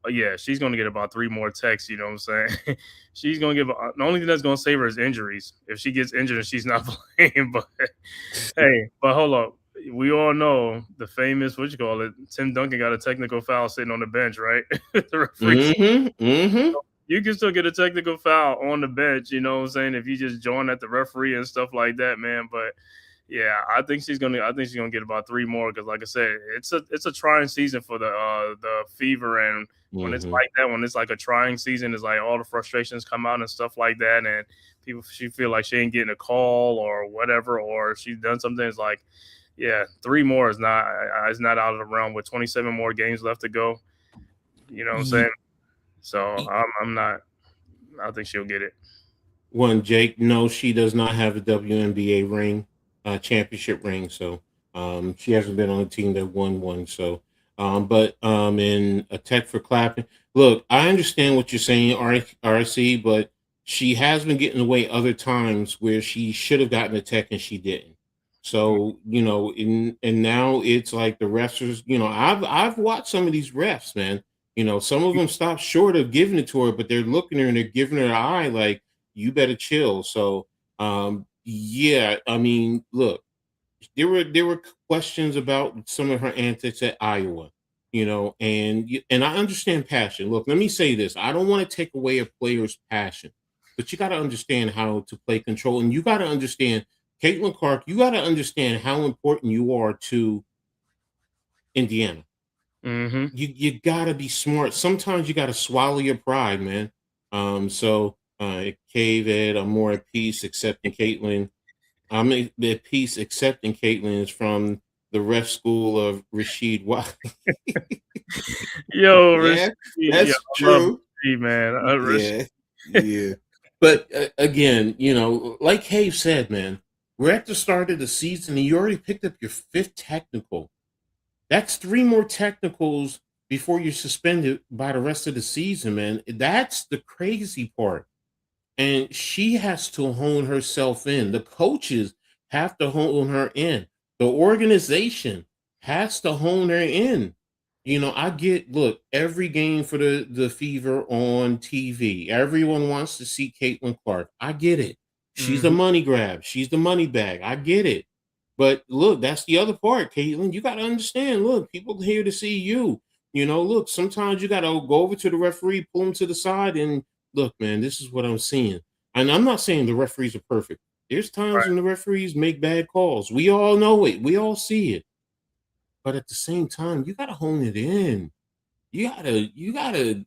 Speaker 3: Yeah, she's going to get about 3 more techs. You know what I'm saying? She's going to give the only thing that's going to save her is injuries. If she gets injured and she's not playing, but hey, but hold up. We all know the famous, Tim Duncan got a technical foul sitting on the bench, right? The referee. You can still get a technical foul on the bench, you know what I'm saying, if you just join at the referee and stuff like that, man. But yeah, I think she's gonna get about 3 more because, like I said, it's a trying season for the Fever, and when it's like that, when it's like a trying season, it's like all the frustrations come out and stuff like that, and she feel like she ain't getting a call or whatever, or she's done something. It's like, yeah, 3 more is not out of the realm with 27 more games left to go. You know what I'm saying? So I'm not. I think she'll get it.
Speaker 2: One, Jake, no, she does not have a WNBA ring, championship ring. So she hasn't been on a team that won one. So, but in a tech for clapping. Look, I understand what you're saying, RC, but she has been getting away other times where she should have gotten a tech and she didn't. So, and now it's like the refs are, I've watched some of these refs, man. Some of them stop short of giving it to her, but they're looking at her and they're giving her an eye like, you better chill. So, yeah, I mean, look, there were questions about some of her antics at Iowa, and I understand passion. Look, let me say this. I don't want to take away a player's passion, but you got to understand how to play control, and you got to understand, Caitlin Clark, you got to understand how important you are to Indiana. You got to be smart. Sometimes you got to swallow your pride, man. Cave Ed, I'm more at peace accepting Caitlin. I'm at peace accepting Caitlin is from the ref school of Rashid Wallace.
Speaker 3: Yo,
Speaker 2: yeah, that's true,
Speaker 3: Rashid, man.
Speaker 2: Yeah. But again, like Cave said, man, we're at the start of the season and you already picked up your 5th technical. That's 3 more technicals before you're suspended by the rest of the season, man. That's the crazy part. And she has to hone herself in. The coaches have to hone her in. The organization has to hone her in. Look, every game for the Fever on TV. Everyone wants to see Caitlin Clark. I get it. She's the money grab. She's the money bag. I get it. But look, that's the other part, Caitlin. You got to understand. Look, people here to see you. Look, sometimes you got to go over to the referee, pull him to the side, and look, man, this is what I'm seeing. And I'm not saying the referees are perfect. There's times when the referees make bad calls. We all know it. We all see it. But at the same time, you got to hone it in. You gotta,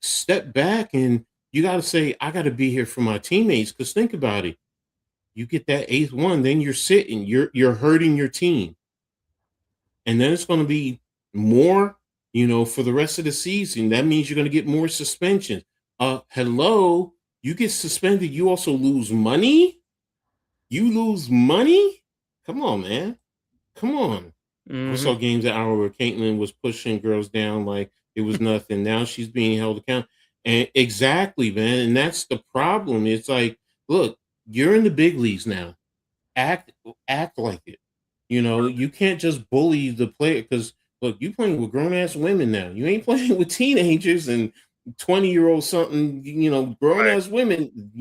Speaker 2: step back and you gotta say, I gotta be here for my teammates. Because think about it. You get that eighth one, then you're sitting, you're hurting your team. And then it's going to be more, for the rest of the season. That means you're going to get more suspensions. Hello, you get suspended, you also lose money? You lose money? Come on, man. Come on. I saw games at hour where Caitlin was pushing girls down like it was nothing. Now she's being held accountable. And exactly, man. And that's the problem. It's like, look, you're in the big leagues now. Act like it. You can't just bully the player because look, you playing with grown ass women now. You ain't playing with teenagers and 20-year-old something, grown ass women,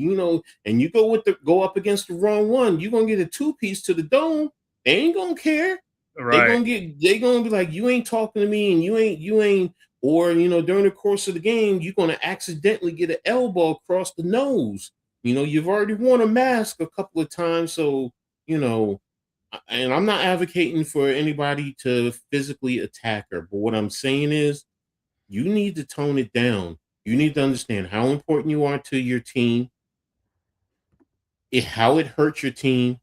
Speaker 2: and you go up against the wrong one, you're gonna get a 2-piece to the dome. They ain't gonna care.
Speaker 3: Right.
Speaker 2: They gonna be like, you ain't talking to me and you ain't, or during the course of the game, you're gonna accidentally get an elbow across the nose. You've already worn a mask a couple of times, so and I'm not advocating for anybody to physically attack her, but what I'm saying is you need to tone it down. You need to understand how important you are to your team, how it hurts your team,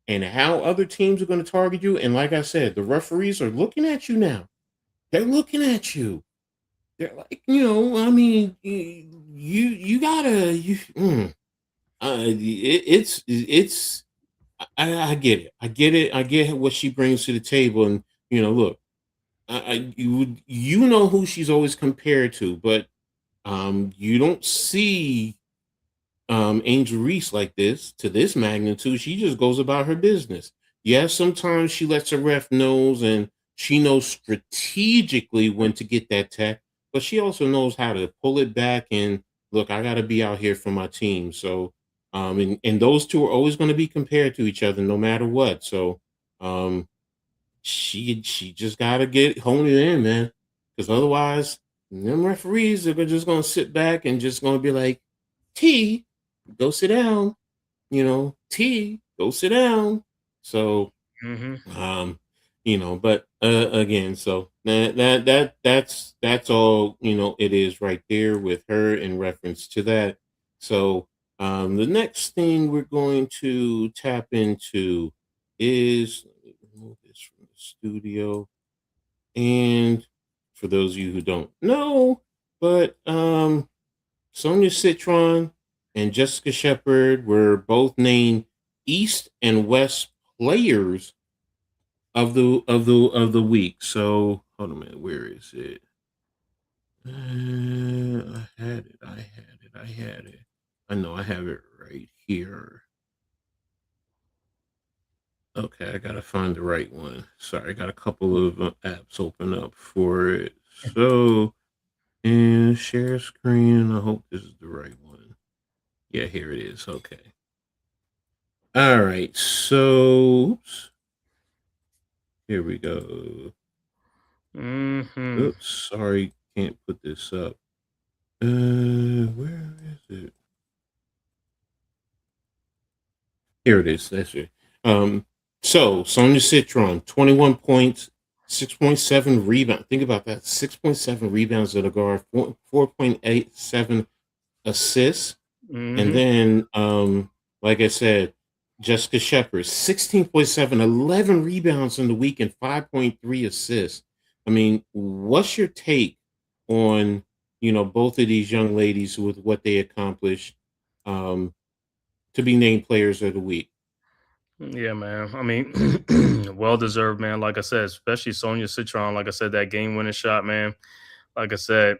Speaker 2: and how other teams are going to target you. And like I said, the referees are looking at you now. They're looking at you. They're like, I mean, you gotta, it's. I get it. I get it. I get what she brings to the table. And look, you know who she's always compared to, but you don't see Angel Reese like this to this magnitude. She just goes about her business. Yes, sometimes she lets her ref knows and she knows strategically when to get that tech, but she also knows how to pull it back and look, I gotta be out here for my team. So and those two are always going to be compared to each other no matter what. So she just gotta hone it in, man. Because otherwise, them referees are just gonna sit back and just gonna be like, T, go sit down. T, go sit down. So but again, so that's all it is right there with her in reference to that. So the next thing we're going to tap into is, let me remove this from the studio. And for those of you who don't know, but Sonia Citron and Jessica Shepard were both named East and West players of the week. So hold on a minute, where is it? I had it. I know I have it right here. Okay, I gotta find the right one. Sorry, I got a couple of apps open up for it. So, and share screen. I hope this is the right one. Yeah, here it is. Okay. All right. So, oops. Here we go. Oops, sorry, can't put this up. Where is it? Here it is. That's it. So Sonia Citron, 21 points, 6.7 rebounds. Think about that. 6.7 rebounds at a guard, 4.87 assists. And then like I said, Jessica Shepard, 16.7, 11 rebounds in the week and 5.3 assists. I mean, what's your take on, both of these young ladies with what they accomplished to be named players of the week?
Speaker 3: Yeah, man. I mean, well deserved, man. Like I said, especially Sonia Citron. Like I said, that game winning shot, man. Like I said,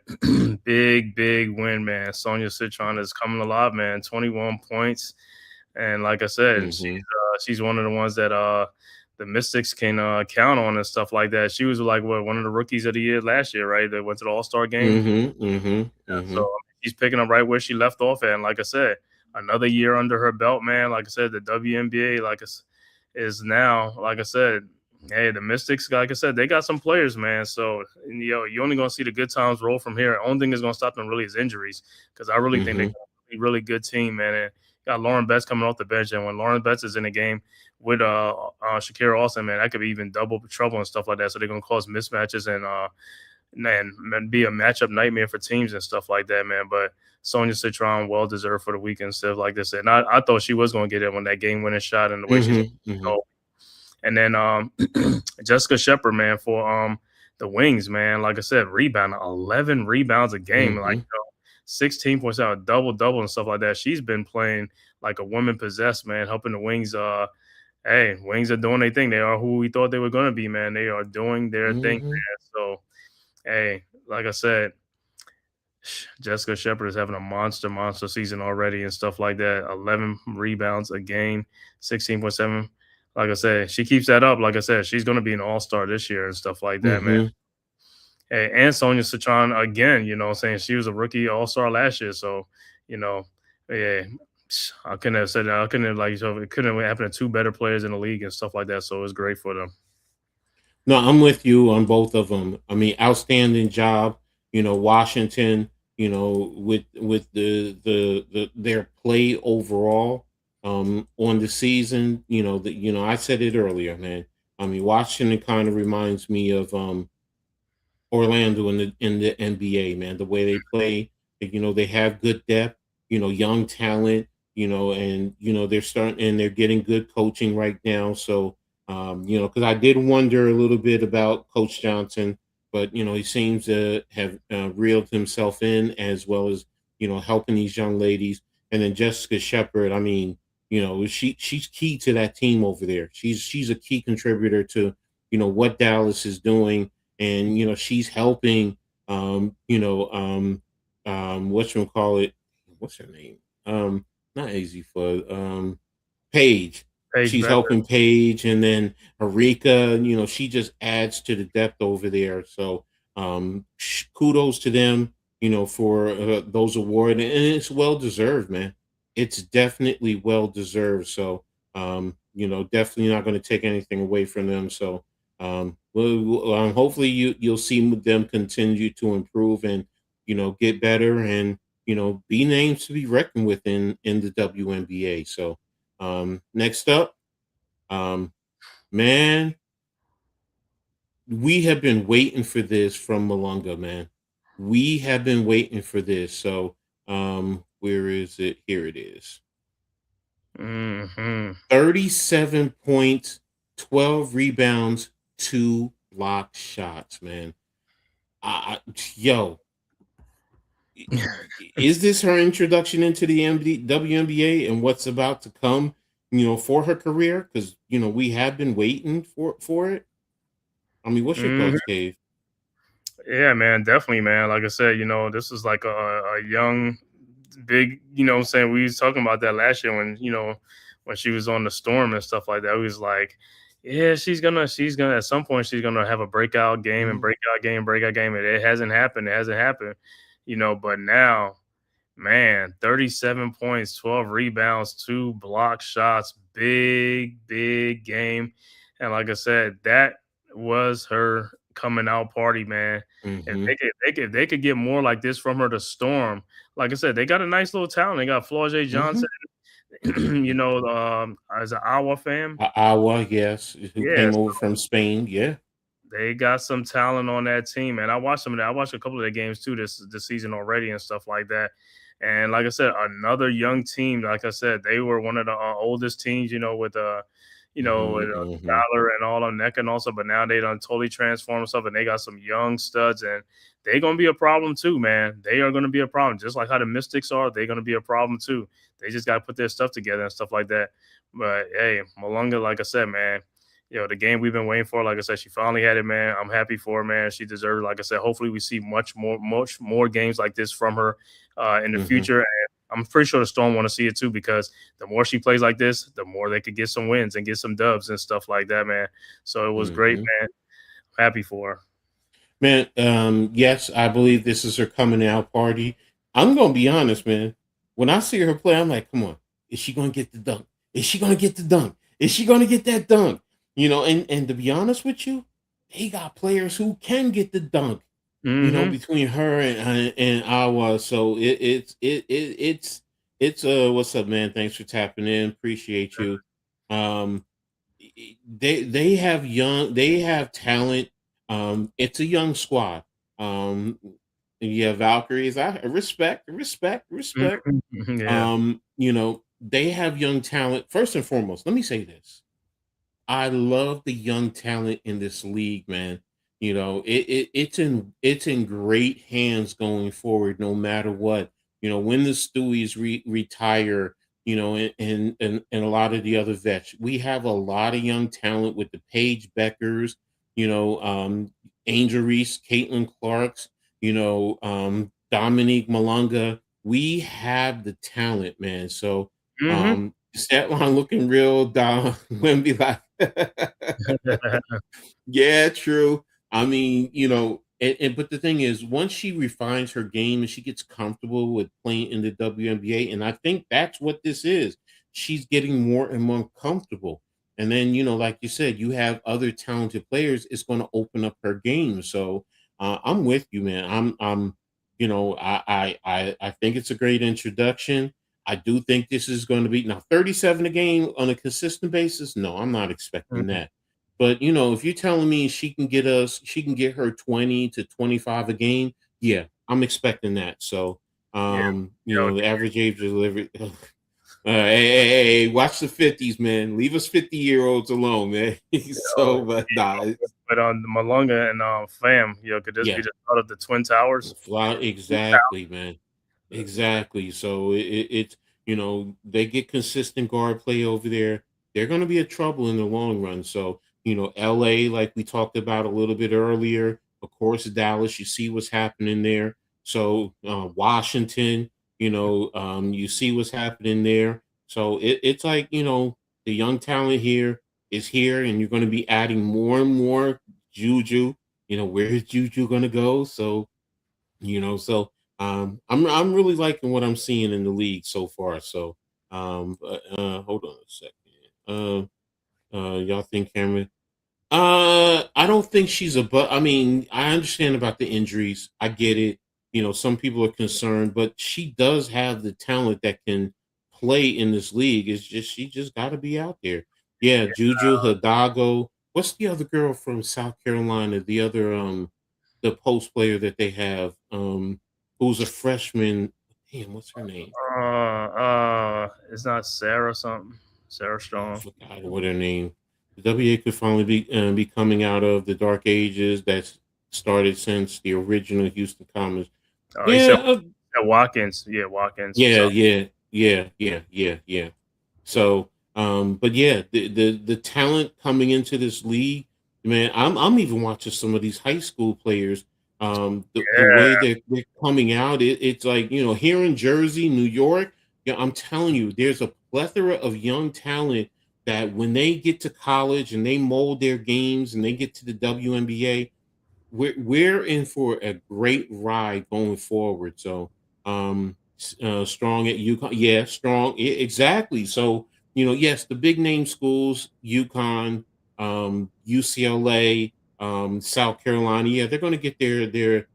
Speaker 3: big win, man. Sonia Citron is coming alive, man. 21 points, and like I said, she's one of the ones that the Mystics can count on and stuff like that. She was like one of the rookies of the year last year, right? That went to the All-Star game. So she's picking up right where she left off at. And like I said, another year under her belt, man. Like I said, the WNBA, is now, like I said, hey, the Mystics, like I said, they got some players, man. So you're only gonna see the good times roll from here. Only thing is gonna stop them really is injuries, because I really think they're
Speaker 2: Mm-hmm.
Speaker 3: a really good team, man. And got Lauren Betts coming off the bench, and when Lauren Betts is in the game with Shakira Austin, man, that could be even double trouble and stuff like that. So they're gonna cause mismatches and be a matchup nightmare for teams and stuff like that, man. But Sonia Citron, well deserved for the weekend, stuff like this. And I thought she was going to get it when that game winning shot and the way she's
Speaker 2: Mm-hmm. Mm-hmm.
Speaker 3: go. And then Jessica Shepard, man, for the Wings, man. Like I said, 11 rebounds a game,
Speaker 2: Mm-hmm.
Speaker 3: like 16 points out, double and stuff like that. She's been playing like a woman possessed, man, helping the Wings. Hey, Wings are doing their thing. They are who we thought they were going to be, man. They are doing their thing,
Speaker 2: Mm-hmm.
Speaker 3: man. So hey, like I said, Jessica Shepard is having a monster season already and stuff like that. 11 rebounds a game, 16.7. Like I said, she keeps that up. Like I said, she's going to be an all-star this year and stuff like that, man.
Speaker 2: Mm-hmm.
Speaker 3: Hey, and Sonia Citron again, saying she was a rookie all-star last year. So, you know, yeah, I couldn't have said that. I couldn't have, like, so it couldn't have happened to two better players in the league and stuff like that. So it was great for them.
Speaker 2: No, I'm with you on both of them. I mean, outstanding job. Washington. With their play overall on the season. I said it earlier, man. I mean, Washington kind of reminds me of Orlando in the NBA, man. The way they play, they have good depth, young talent, and they're starting and they're getting good coaching right now. So, because I did wonder a little bit about Coach Johnson, but he seems to have reeled himself in as well as helping these young ladies. And then Jessica Shepard, I mean, she's key to that team over there. She's a key contributor to what Dallas is doing, and she's helping whatchamacallit, what's her name, not easy for Paige.
Speaker 3: Paige
Speaker 2: She's
Speaker 3: Becker.
Speaker 2: helping Paige, and then Harika, she just adds to the depth over there. So kudos to them, for those awards, and it's well deserved, man. It's definitely well deserved. So definitely not going to take anything away from them. So hopefully you'll see them continue to improve and get better and be names to be reckoned with in the WNBA. So next up, man, we have been waiting for this from Malunga, man. We have been waiting for this. So where is it? Here it is. 37 points, 12 rebounds, 2 blocked shots, man. Yo, is this her introduction into the WNBA and what's about to come, for her career? Because, we have been waiting for it. I mean, what's your thoughts, Dave?
Speaker 3: Yeah, man, definitely, man. Like I said, this is like a young, big, I'm saying, we was talking about that last year when she was on the Storm and stuff like that. We was like, yeah, she's gonna at some point she's gonna have a breakout game and breakout game. And it hasn't happened. But now, man, 37 points, 12 rebounds, 2 block shots, big game. And like I said, that was her coming out party, man.
Speaker 2: Mm-hmm.
Speaker 3: If they could get more like this from her to Storm, like I said, they got a nice little talent. They got Flau'jae Johnson, as an Iowa fan.
Speaker 2: Iowa, yes, who came over from Spain, yeah.
Speaker 3: They got some talent on that team, man. I watched some of that. I watched a couple of their games too this season already and stuff like that. And like I said, another young team. Like I said, they were one of the oldest teams, with Tyler and all on neck and also. But now they done totally transformed stuff, and they got some young studs, and they're gonna be a problem too, man. They are gonna be a problem, just like how the Mystics are. They're gonna be a problem too. They just gotta put their stuff together and stuff like that. But hey, Malunga, like I said, man. The game we've been waiting for, like I said, she finally had it, man. I'm happy for her, man. She deserves it. Like I said, hopefully we see much more games like this from her in the future. And I'm pretty sure the Storm want to see it too, because the more she plays like this, the more they could get some wins and get some dubs and stuff like that, man. So it was great, man. I'm happy for her.
Speaker 2: Man, yes, I believe this is her coming out party. I'm going to be honest, man. When I see her play, I'm like, come on. Is she going to get the dunk? Is she going to get the dunk? Is she gonna get that dunk? And to be honest with you, they got players who can get the dunk.
Speaker 3: Mm-hmm.
Speaker 2: Between her and Awa, so it's what's up, man? Thanks for tapping in. Appreciate you. Um, they have talent. It's a young squad. Um, yeah, Valkyries. I respect.
Speaker 3: Mm-hmm. Yeah.
Speaker 2: They have young talent. First and foremost, let me say this. I love the young talent in this league, man. It's in great hands going forward, no matter what. When the Stewies retire, and a lot of the other vets, we have a lot of young talent with the Paige Beckers, Angel Reese, Caitlin Clarks, Dominique Malunga. We have the talent, man. So
Speaker 3: Mm-hmm.
Speaker 2: stat line looking real Dom Wemby like yeah, true. I mean, but the thing is, once she refines her game and she gets comfortable with playing in the WNBA, and I think that's what this is, she's getting more and more comfortable. And then, like you said, you have other talented players. It's going to open up her game. So I'm with you, man. I think it's a great introduction. I do think this is going to be now 37 a game on a consistent basis. No, I'm not expecting
Speaker 3: Mm-hmm.
Speaker 2: that. But if you're telling me she can get her 20 to 25 a game, yeah, I'm expecting that. So,
Speaker 3: Yeah. Yo,
Speaker 2: the average age of delivery. Hey, watch the 50s, man. Leave us 50-year-olds alone, man.
Speaker 3: yo,
Speaker 2: So, but nah,
Speaker 3: but on the Malunga and fam, could this be
Speaker 2: yeah,
Speaker 3: the start of the Twin Towers?
Speaker 2: fly exactly, man. Exactly. So it's they get consistent guard play over there. They're going to be a trouble in the long run. So LA, like we talked about a little bit earlier. Of course, Dallas. You see what's happening there. So Washington, you see what's happening there. So it's like the young talent here is here, and you're going to be adding more and more Juju. Where is Juju going to go? So I'm really liking what I'm seeing in the league so far. So hold on a second. Y'all think Cameron? I don't think she's a but. I mean, I understand about the injuries. I get it. Some people are concerned, but she does have the talent that can play in this league. It's just she just got to be out there. Yeah, Juju Hidalgo. What's the other girl from South Carolina? The other the post player that they have who's a freshman. Damn, what's her name?
Speaker 3: It's not Sarah something. Sarah
Speaker 2: I
Speaker 3: Strong.
Speaker 2: forgot what her name. The WA could finally be coming out of the dark ages that's started since the original Houston Comets.
Speaker 3: Oh, he
Speaker 2: Yeah,
Speaker 3: said Watkins. Yeah, Watkins.
Speaker 2: yeah,
Speaker 3: So
Speaker 2: yeah. So, but yeah, the talent coming into this league, man, I'm even watching some of these high school players. The way
Speaker 3: yeah.
Speaker 2: they're coming out, it's like here in Jersey, New York. Yeah, I'm telling you, there's a plethora of young talent that when they get to college and they mold their games and they get to the WNBA, we're in for a great ride going forward. So, strong at UConn, yeah, strong, exactly. So, yes, the big name schools, UConn, UCLA, South Carolina, yeah, they're going to get their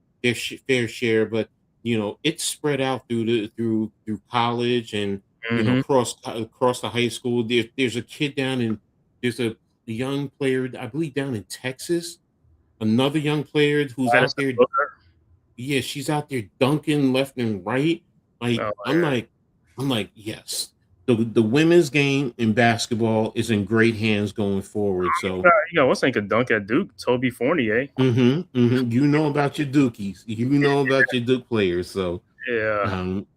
Speaker 2: fair share, but it's spread out through college and
Speaker 3: Mm-hmm.
Speaker 2: across the high school. There's a kid there's a young player, I believe, down in Texas, another young player who's out
Speaker 3: Madison
Speaker 2: there.
Speaker 3: Booker.
Speaker 2: Yeah, she's out there dunking left and right. Like
Speaker 3: Oh
Speaker 2: I'm
Speaker 3: yeah.
Speaker 2: like I'm like yes. The women's game in basketball is in great hands going forward. So
Speaker 3: What's name could dunk at Duke? Toby Fournier.
Speaker 2: you know about your Dukies. You know about your Duke players. So
Speaker 3: Yeah.
Speaker 2: um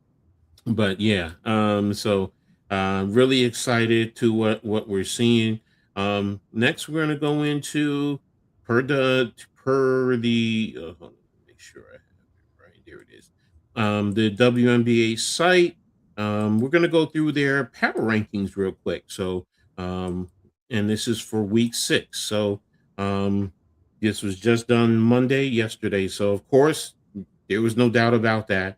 Speaker 2: but yeah, so really excited to what we're seeing. Next we're gonna go into per the hold on, make sure I have it right. There it is. The WNBA site. We're gonna go through their power rankings real quick. So and this is for week 6. So um this was just done Monday, yesterday. So of course there was no doubt about that.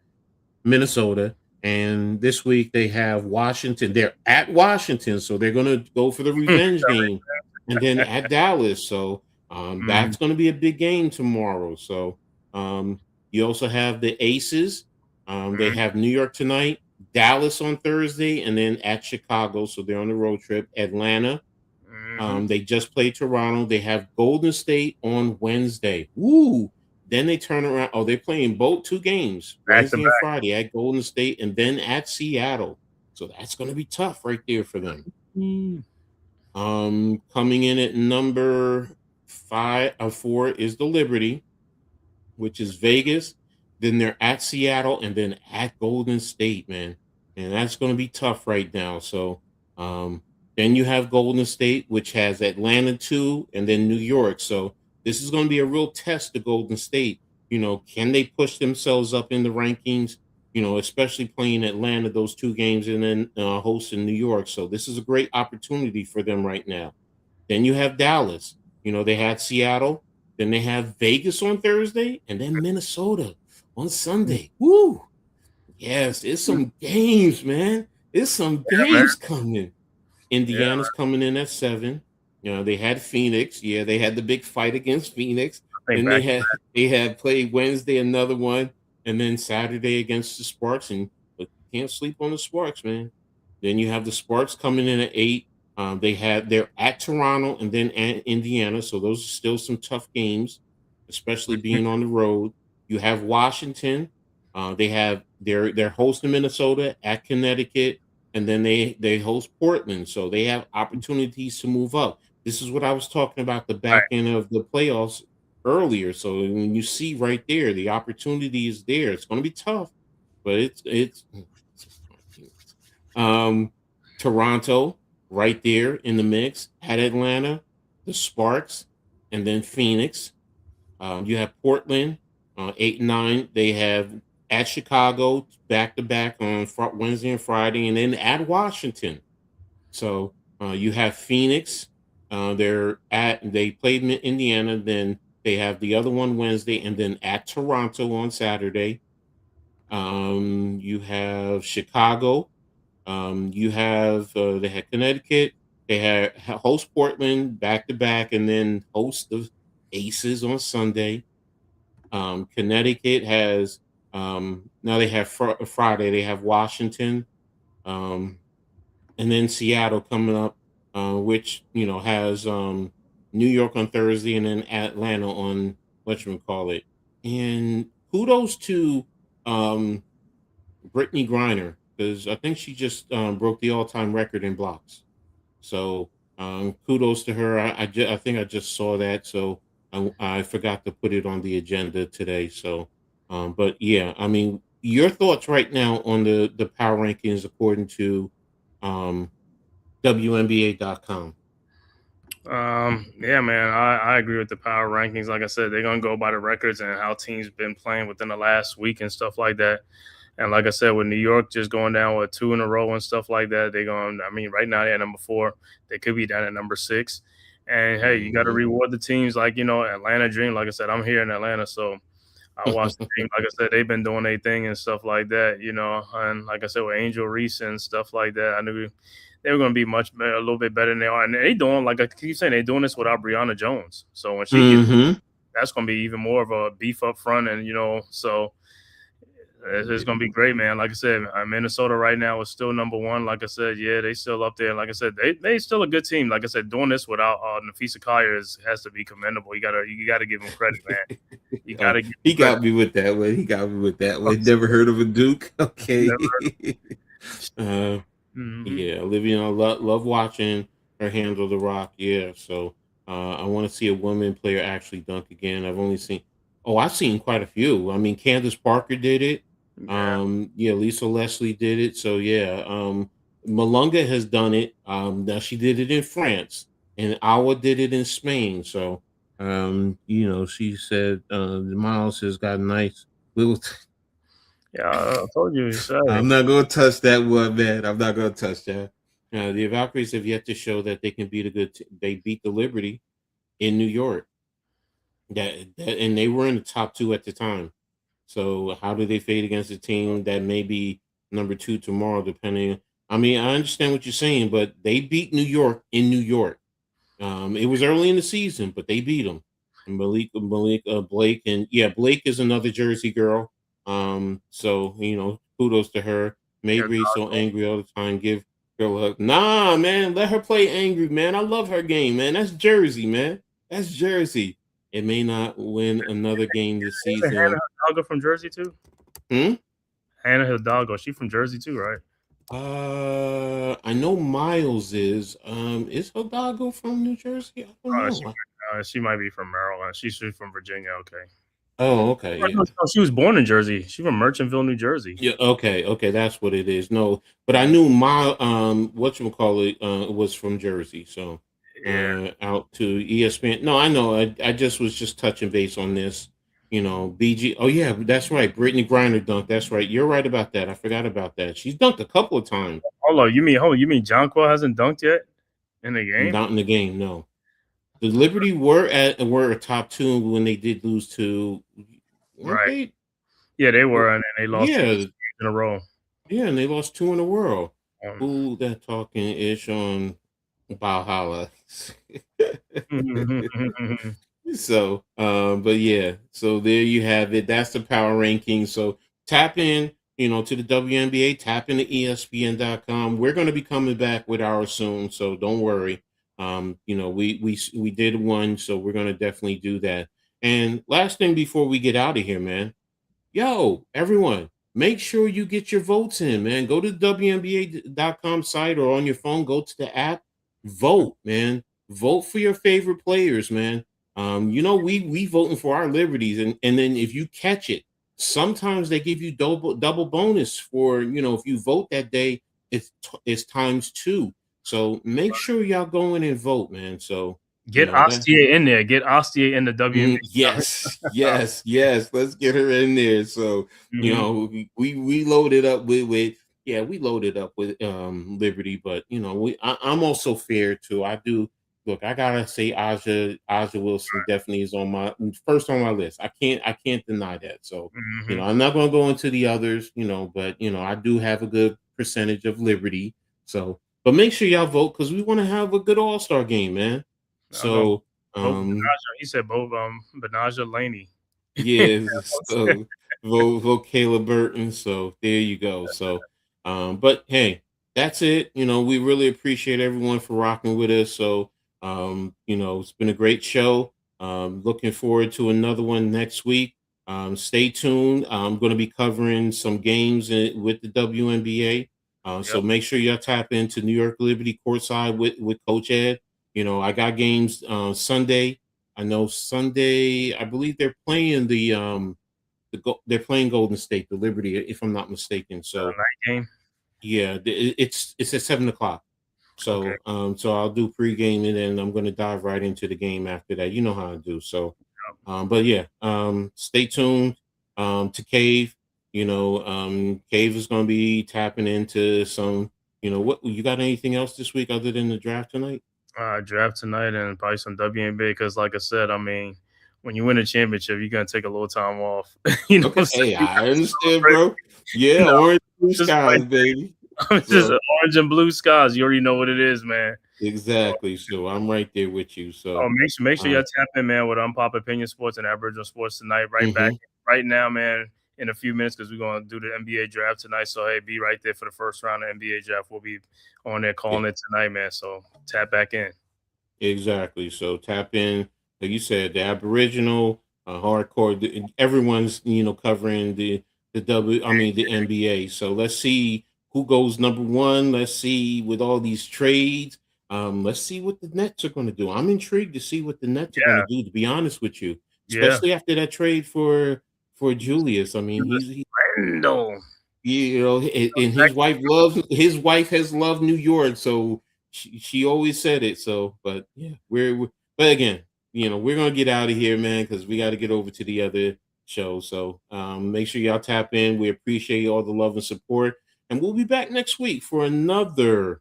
Speaker 2: Minnesota. And this week they have Washington. They're at Washington, so they're going to go for the revenge game, and then at Dallas. So
Speaker 3: Mm,
Speaker 2: that's going to be a big game tomorrow. So um, you also have the Aces. They
Speaker 3: mm,
Speaker 2: have New York tonight, Dallas on Thursday, and then at Chicago. So they're on the road trip. Atlanta.
Speaker 3: mhm.
Speaker 2: They just played Toronto. They have Golden State on Wednesday. Woo! Then they turn around. Oh, they're playing both 2 games,
Speaker 3: Back to
Speaker 2: Wednesday and
Speaker 3: back.
Speaker 2: Friday at Golden State, and then at Seattle. So that's going to be tough right there for them.
Speaker 3: Mm.
Speaker 2: Coming in at number 4 is the Liberty, which is Vegas. Then they're at Seattle and then at Golden State, man. And that's going to be tough right now. So um, then you have Golden State, which has Atlanta 2 and then New York. So this is going to be a real test to Golden State. Can they push themselves up in the rankings? Especially playing Atlanta those 2 games and then hosting New York. So this is a great opportunity for them right now. Then you have Dallas. They had Seattle. Then they have Vegas on Thursday, and then Minnesota on Sunday. Woo! Yes, it's some games, man. It's some
Speaker 3: Yeah, man.
Speaker 2: games coming.
Speaker 3: Yeah,
Speaker 2: Indiana's coming in at 7. They had Phoenix. Yeah, they had the big fight against Phoenix.
Speaker 3: I think
Speaker 2: Then
Speaker 3: back.
Speaker 2: they had played Wednesday another one, and then Saturday against the Sparks. And but you can't sleep on the Sparks, man. Then you have the Sparks coming in at 8. They're at Toronto and then at Indiana, so those are still some tough games, especially being on the road. You have Washington. They're hosting Minnesota at Connecticut, and then they host Portland, so they have opportunities to move up. This is what I was talking about the
Speaker 3: Right.
Speaker 2: back end of the playoffs earlier. So when you see right there, the opportunity is there. It's going to be tough, but it's um, Toronto right there in the mix at Atlanta, the Sparks, and then Phoenix. You have Portland, 8 and 9. They have at Chicago back to back on Wednesday and Friday, and then at Washington. So you have Phoenix. They played Indiana, then they have the other one Wednesday, and then at Toronto on Saturday. You have Chicago. They had Connecticut. They had host Portland back to back, and then host the Aces on Sunday. Connecticut has now they have Friday. They have Washington, um, and then Seattle coming up, which has New York on Thursday, and then Atlanta on whatchamacallit. And kudos to um, Brittany Griner because I think she just broke the all-time record in blocks. So kudos to her. I think I just saw that, so I forgot to put it on the agenda today. So, but yeah, I mean, your thoughts right now on the power rankings according to um, WNBA.com.
Speaker 3: Yeah, man, I agree with the power rankings. Like I said, they're gonna go by the records and how teams been playing within the last week and stuff like that. And like I said, with New York just going down with 2 in a row and stuff like that, they're going. I mean, right now they're at number 4. They could be down at number 6. And hey, you got to
Speaker 2: Mhm.
Speaker 3: reward the teams like Atlanta Dream. Like I said, I'm here in Atlanta, so I watch the team. Like I said, they've been doing their thing and stuff like that. And like I said, with Angel Reese and stuff like that, I knew they were going to be much better, a little bit better than they are. And they doing, like I keep saying, they're doing this without Brianna Jones. So when she gets,
Speaker 2: Mhm.
Speaker 3: that's going to be even more of a beef up front. And so it's going to be great, man. Like I said, Minnesota right now is still number 1. Like I said, yeah, they still up there. Like I said, they still a good team. Like I said, doing this without Nafisa Collier has to be commendable. You gotta give him credit, man. You gotta give
Speaker 2: He
Speaker 3: him credit.
Speaker 2: got me with that one. He got me with that one. Never heard of a Duke. Okay.
Speaker 3: Never.
Speaker 2: uh,
Speaker 3: Mhm.
Speaker 2: Yeah, Olivia, I love watching her handle the rock. Yeah, so I want to see a woman player actually dunk again. I've seen quite a few. I mean, Candace Parker did it.
Speaker 3: Yeah.
Speaker 2: Yeah, Lisa Leslie did it. So yeah, Malunga has done it. Now she did it in France, and Awa did it in Spain. So she said Miles has got a nice little.
Speaker 3: Yeah, I told you,
Speaker 2: I'm
Speaker 3: sorry.
Speaker 2: not going to touch that one, man. I'm not going to touch that. The Valkyries have yet to show that they can beat they beat the Liberty in New York. And they were in the top 2 at the time. So how do they fade against a team that maybe number 2 tomorrow, depending. I mean, I understand what you're saying, but they beat New York in New York. It was early in the season, but they beat them. Malik, Blake, and yeah, Blake is another Jersey girl. So kudos to her. Made Reese so angry all the time. Give girl a hug. Nah, man, let her play angry, man. I love her game, man. That's Jersey, man. That's Jersey. It may not win another game this season.
Speaker 3: Hannah Hidalgo from Jersey too. Hannah Hidalgo, she from Jersey too, right?
Speaker 2: I know Miles is. Is Hidalgo from New Jersey? I don't know.
Speaker 3: She might be from Maryland. She's from Virginia. Okay.
Speaker 2: Oh, okay. Yeah.
Speaker 3: No, she was born in Jersey. She's from Merchantville, New Jersey.
Speaker 2: Yeah. Okay. That's what it is. No, but I knew my whatchamacallit was from Jersey. So out to ESPN. No, I know. I just was just touching base on this. BG. Oh yeah, that's right. Brittany Griner dunked. That's right. You're right about that. I forgot about that. She's dunked a couple of times.
Speaker 3: Hold on. You mean Jonquil hasn't dunked yet in the game?
Speaker 2: Not in the game. No. The Liberty were a top 2 when they did lose to.
Speaker 3: Right. Yeah, they were, and they lost 2 in a row.
Speaker 2: Yeah, and they lost 2 in a row. Who that talking ish on Valhalla? So, but yeah, so there you have it. That's the power ranking. So tap in, to the WNBA, tap into ESPN.com. We're going to be coming back with ours soon, so don't worry. We did one, so we're going to definitely do that. And last thing before we get out of here, man, everyone, make sure you get your votes in, man. Go to the WNBA.com site or on your phone, go to the app, vote, man. Vote for your favorite players, man. We voting for our liberties, and then if you catch it, sometimes they give you double bonus for, if you vote that day, it's times 2. So make sure y'all go in and vote, man. So
Speaker 3: get Ostia in there. Get Ostia in the WNBA.
Speaker 2: Yes. Let's get her in there. So we loaded up with we loaded up with Liberty, but I'm also fair too. I do. Look, I gotta say, Aja Wilson definitely is on my list. I can't deny that. So I'm not gonna go into the others, but I do have a good percentage of Liberty. So, but make sure y'all vote because we want to have a good All-Star game, man. So,
Speaker 3: he said both Benaja Laney.
Speaker 2: Yeah, so vote Caleb Burton. So there you go. So, but hey, that's it. We really appreciate everyone for rocking with us. So. It's been a great show. Looking forward to another one next week. Stay tuned. I'm going to be covering some games with the WNBA. So make sure y'all tap into New York Liberty Courtside with Coach Ed. I got games Sunday. I know Sunday. I believe they're playing they're playing Golden State, the Liberty, if I'm not mistaken. So
Speaker 3: night game.
Speaker 2: Yeah, it's at 7:00. So, so I'll do pregame and then I'm going to dive right into the game after that. You know how I do. So, but yeah, stay tuned to Cave. Cave is going to be tapping into some. What you got? Anything else this week other than the draft tonight?
Speaker 3: Draft tonight and probably some WNBA because, like I said, I mean, when you win a championship, you're gonna take a little time off.
Speaker 2: Hey, I understand, bro. Yeah, orange blue skies, baby.
Speaker 3: Just orange and blue skies. You already know what it is, man.
Speaker 2: Exactly. So I'm right there with you. So
Speaker 3: make sure y'all tap in, man, with Unpop Opinion Sports and Aboriginal Sports tonight. Right now, man, in a few minutes because we're gonna do the NBA draft tonight. So hey, be right there for the first round of NBA draft. We'll be on there calling it tonight, man. So tap back in.
Speaker 2: Exactly. So tap in, like you said, the Aboriginal, hardcore. Everyone's covering the NBA. So let's see who goes number 1. Let's see with all these trades. Let's see what the Nets are going to do. I'm intrigued to see what the Nets are going to do. To be honest with you, especially after that trade for Julius. I mean, he's
Speaker 3: and
Speaker 2: his wife has loved New York, so she always said it. So, but yeah, but again, we're gonna get out of here, man, because we got to get over to the other show. So, make sure y'all tap in. We appreciate all the love and support. And we'll be back next week for another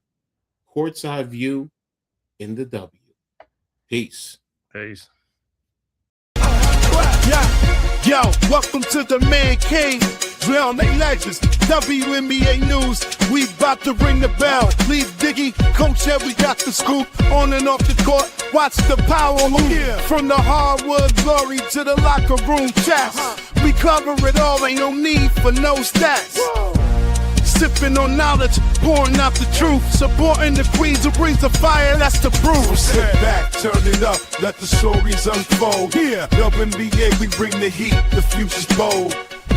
Speaker 2: Courtside View in the W. Peace.
Speaker 3: Peace.
Speaker 1: Yo, welcome to the man cave. drown they legends. WNBA news, we bout to ring the bell. Leave Diggy, Coach Ed, we got the scoop. On and off the court, watch the power move. From the hardwood glory to the locker room chats. We cover it all, ain't no need for no stats. Sipping on knowledge, pouring out the truth. Supporting the queens who brings the fire, that's the proof. So sit back, turn it up, let the stories unfold. WNBA, we bring the heat, the future's bold.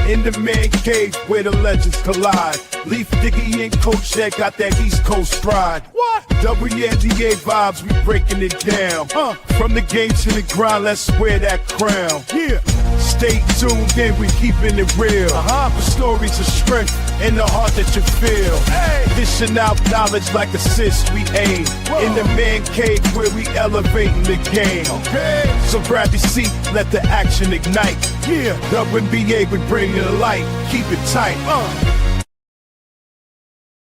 Speaker 1: In the man cave where the legends collide. Leaf Diggy and Coach Ed got that East Coast pride. What? WNBA vibes, we breaking it down. From the game to the grind, let's wear that crown. Stay tuned in, we keeping it real. The stories of strength and the heart that you feel. Dishing out knowledge like assists we aim. In the man cave where we elevating the game. So grab your seat, let the action ignite. WNBA, we bring it to light, keep it tight.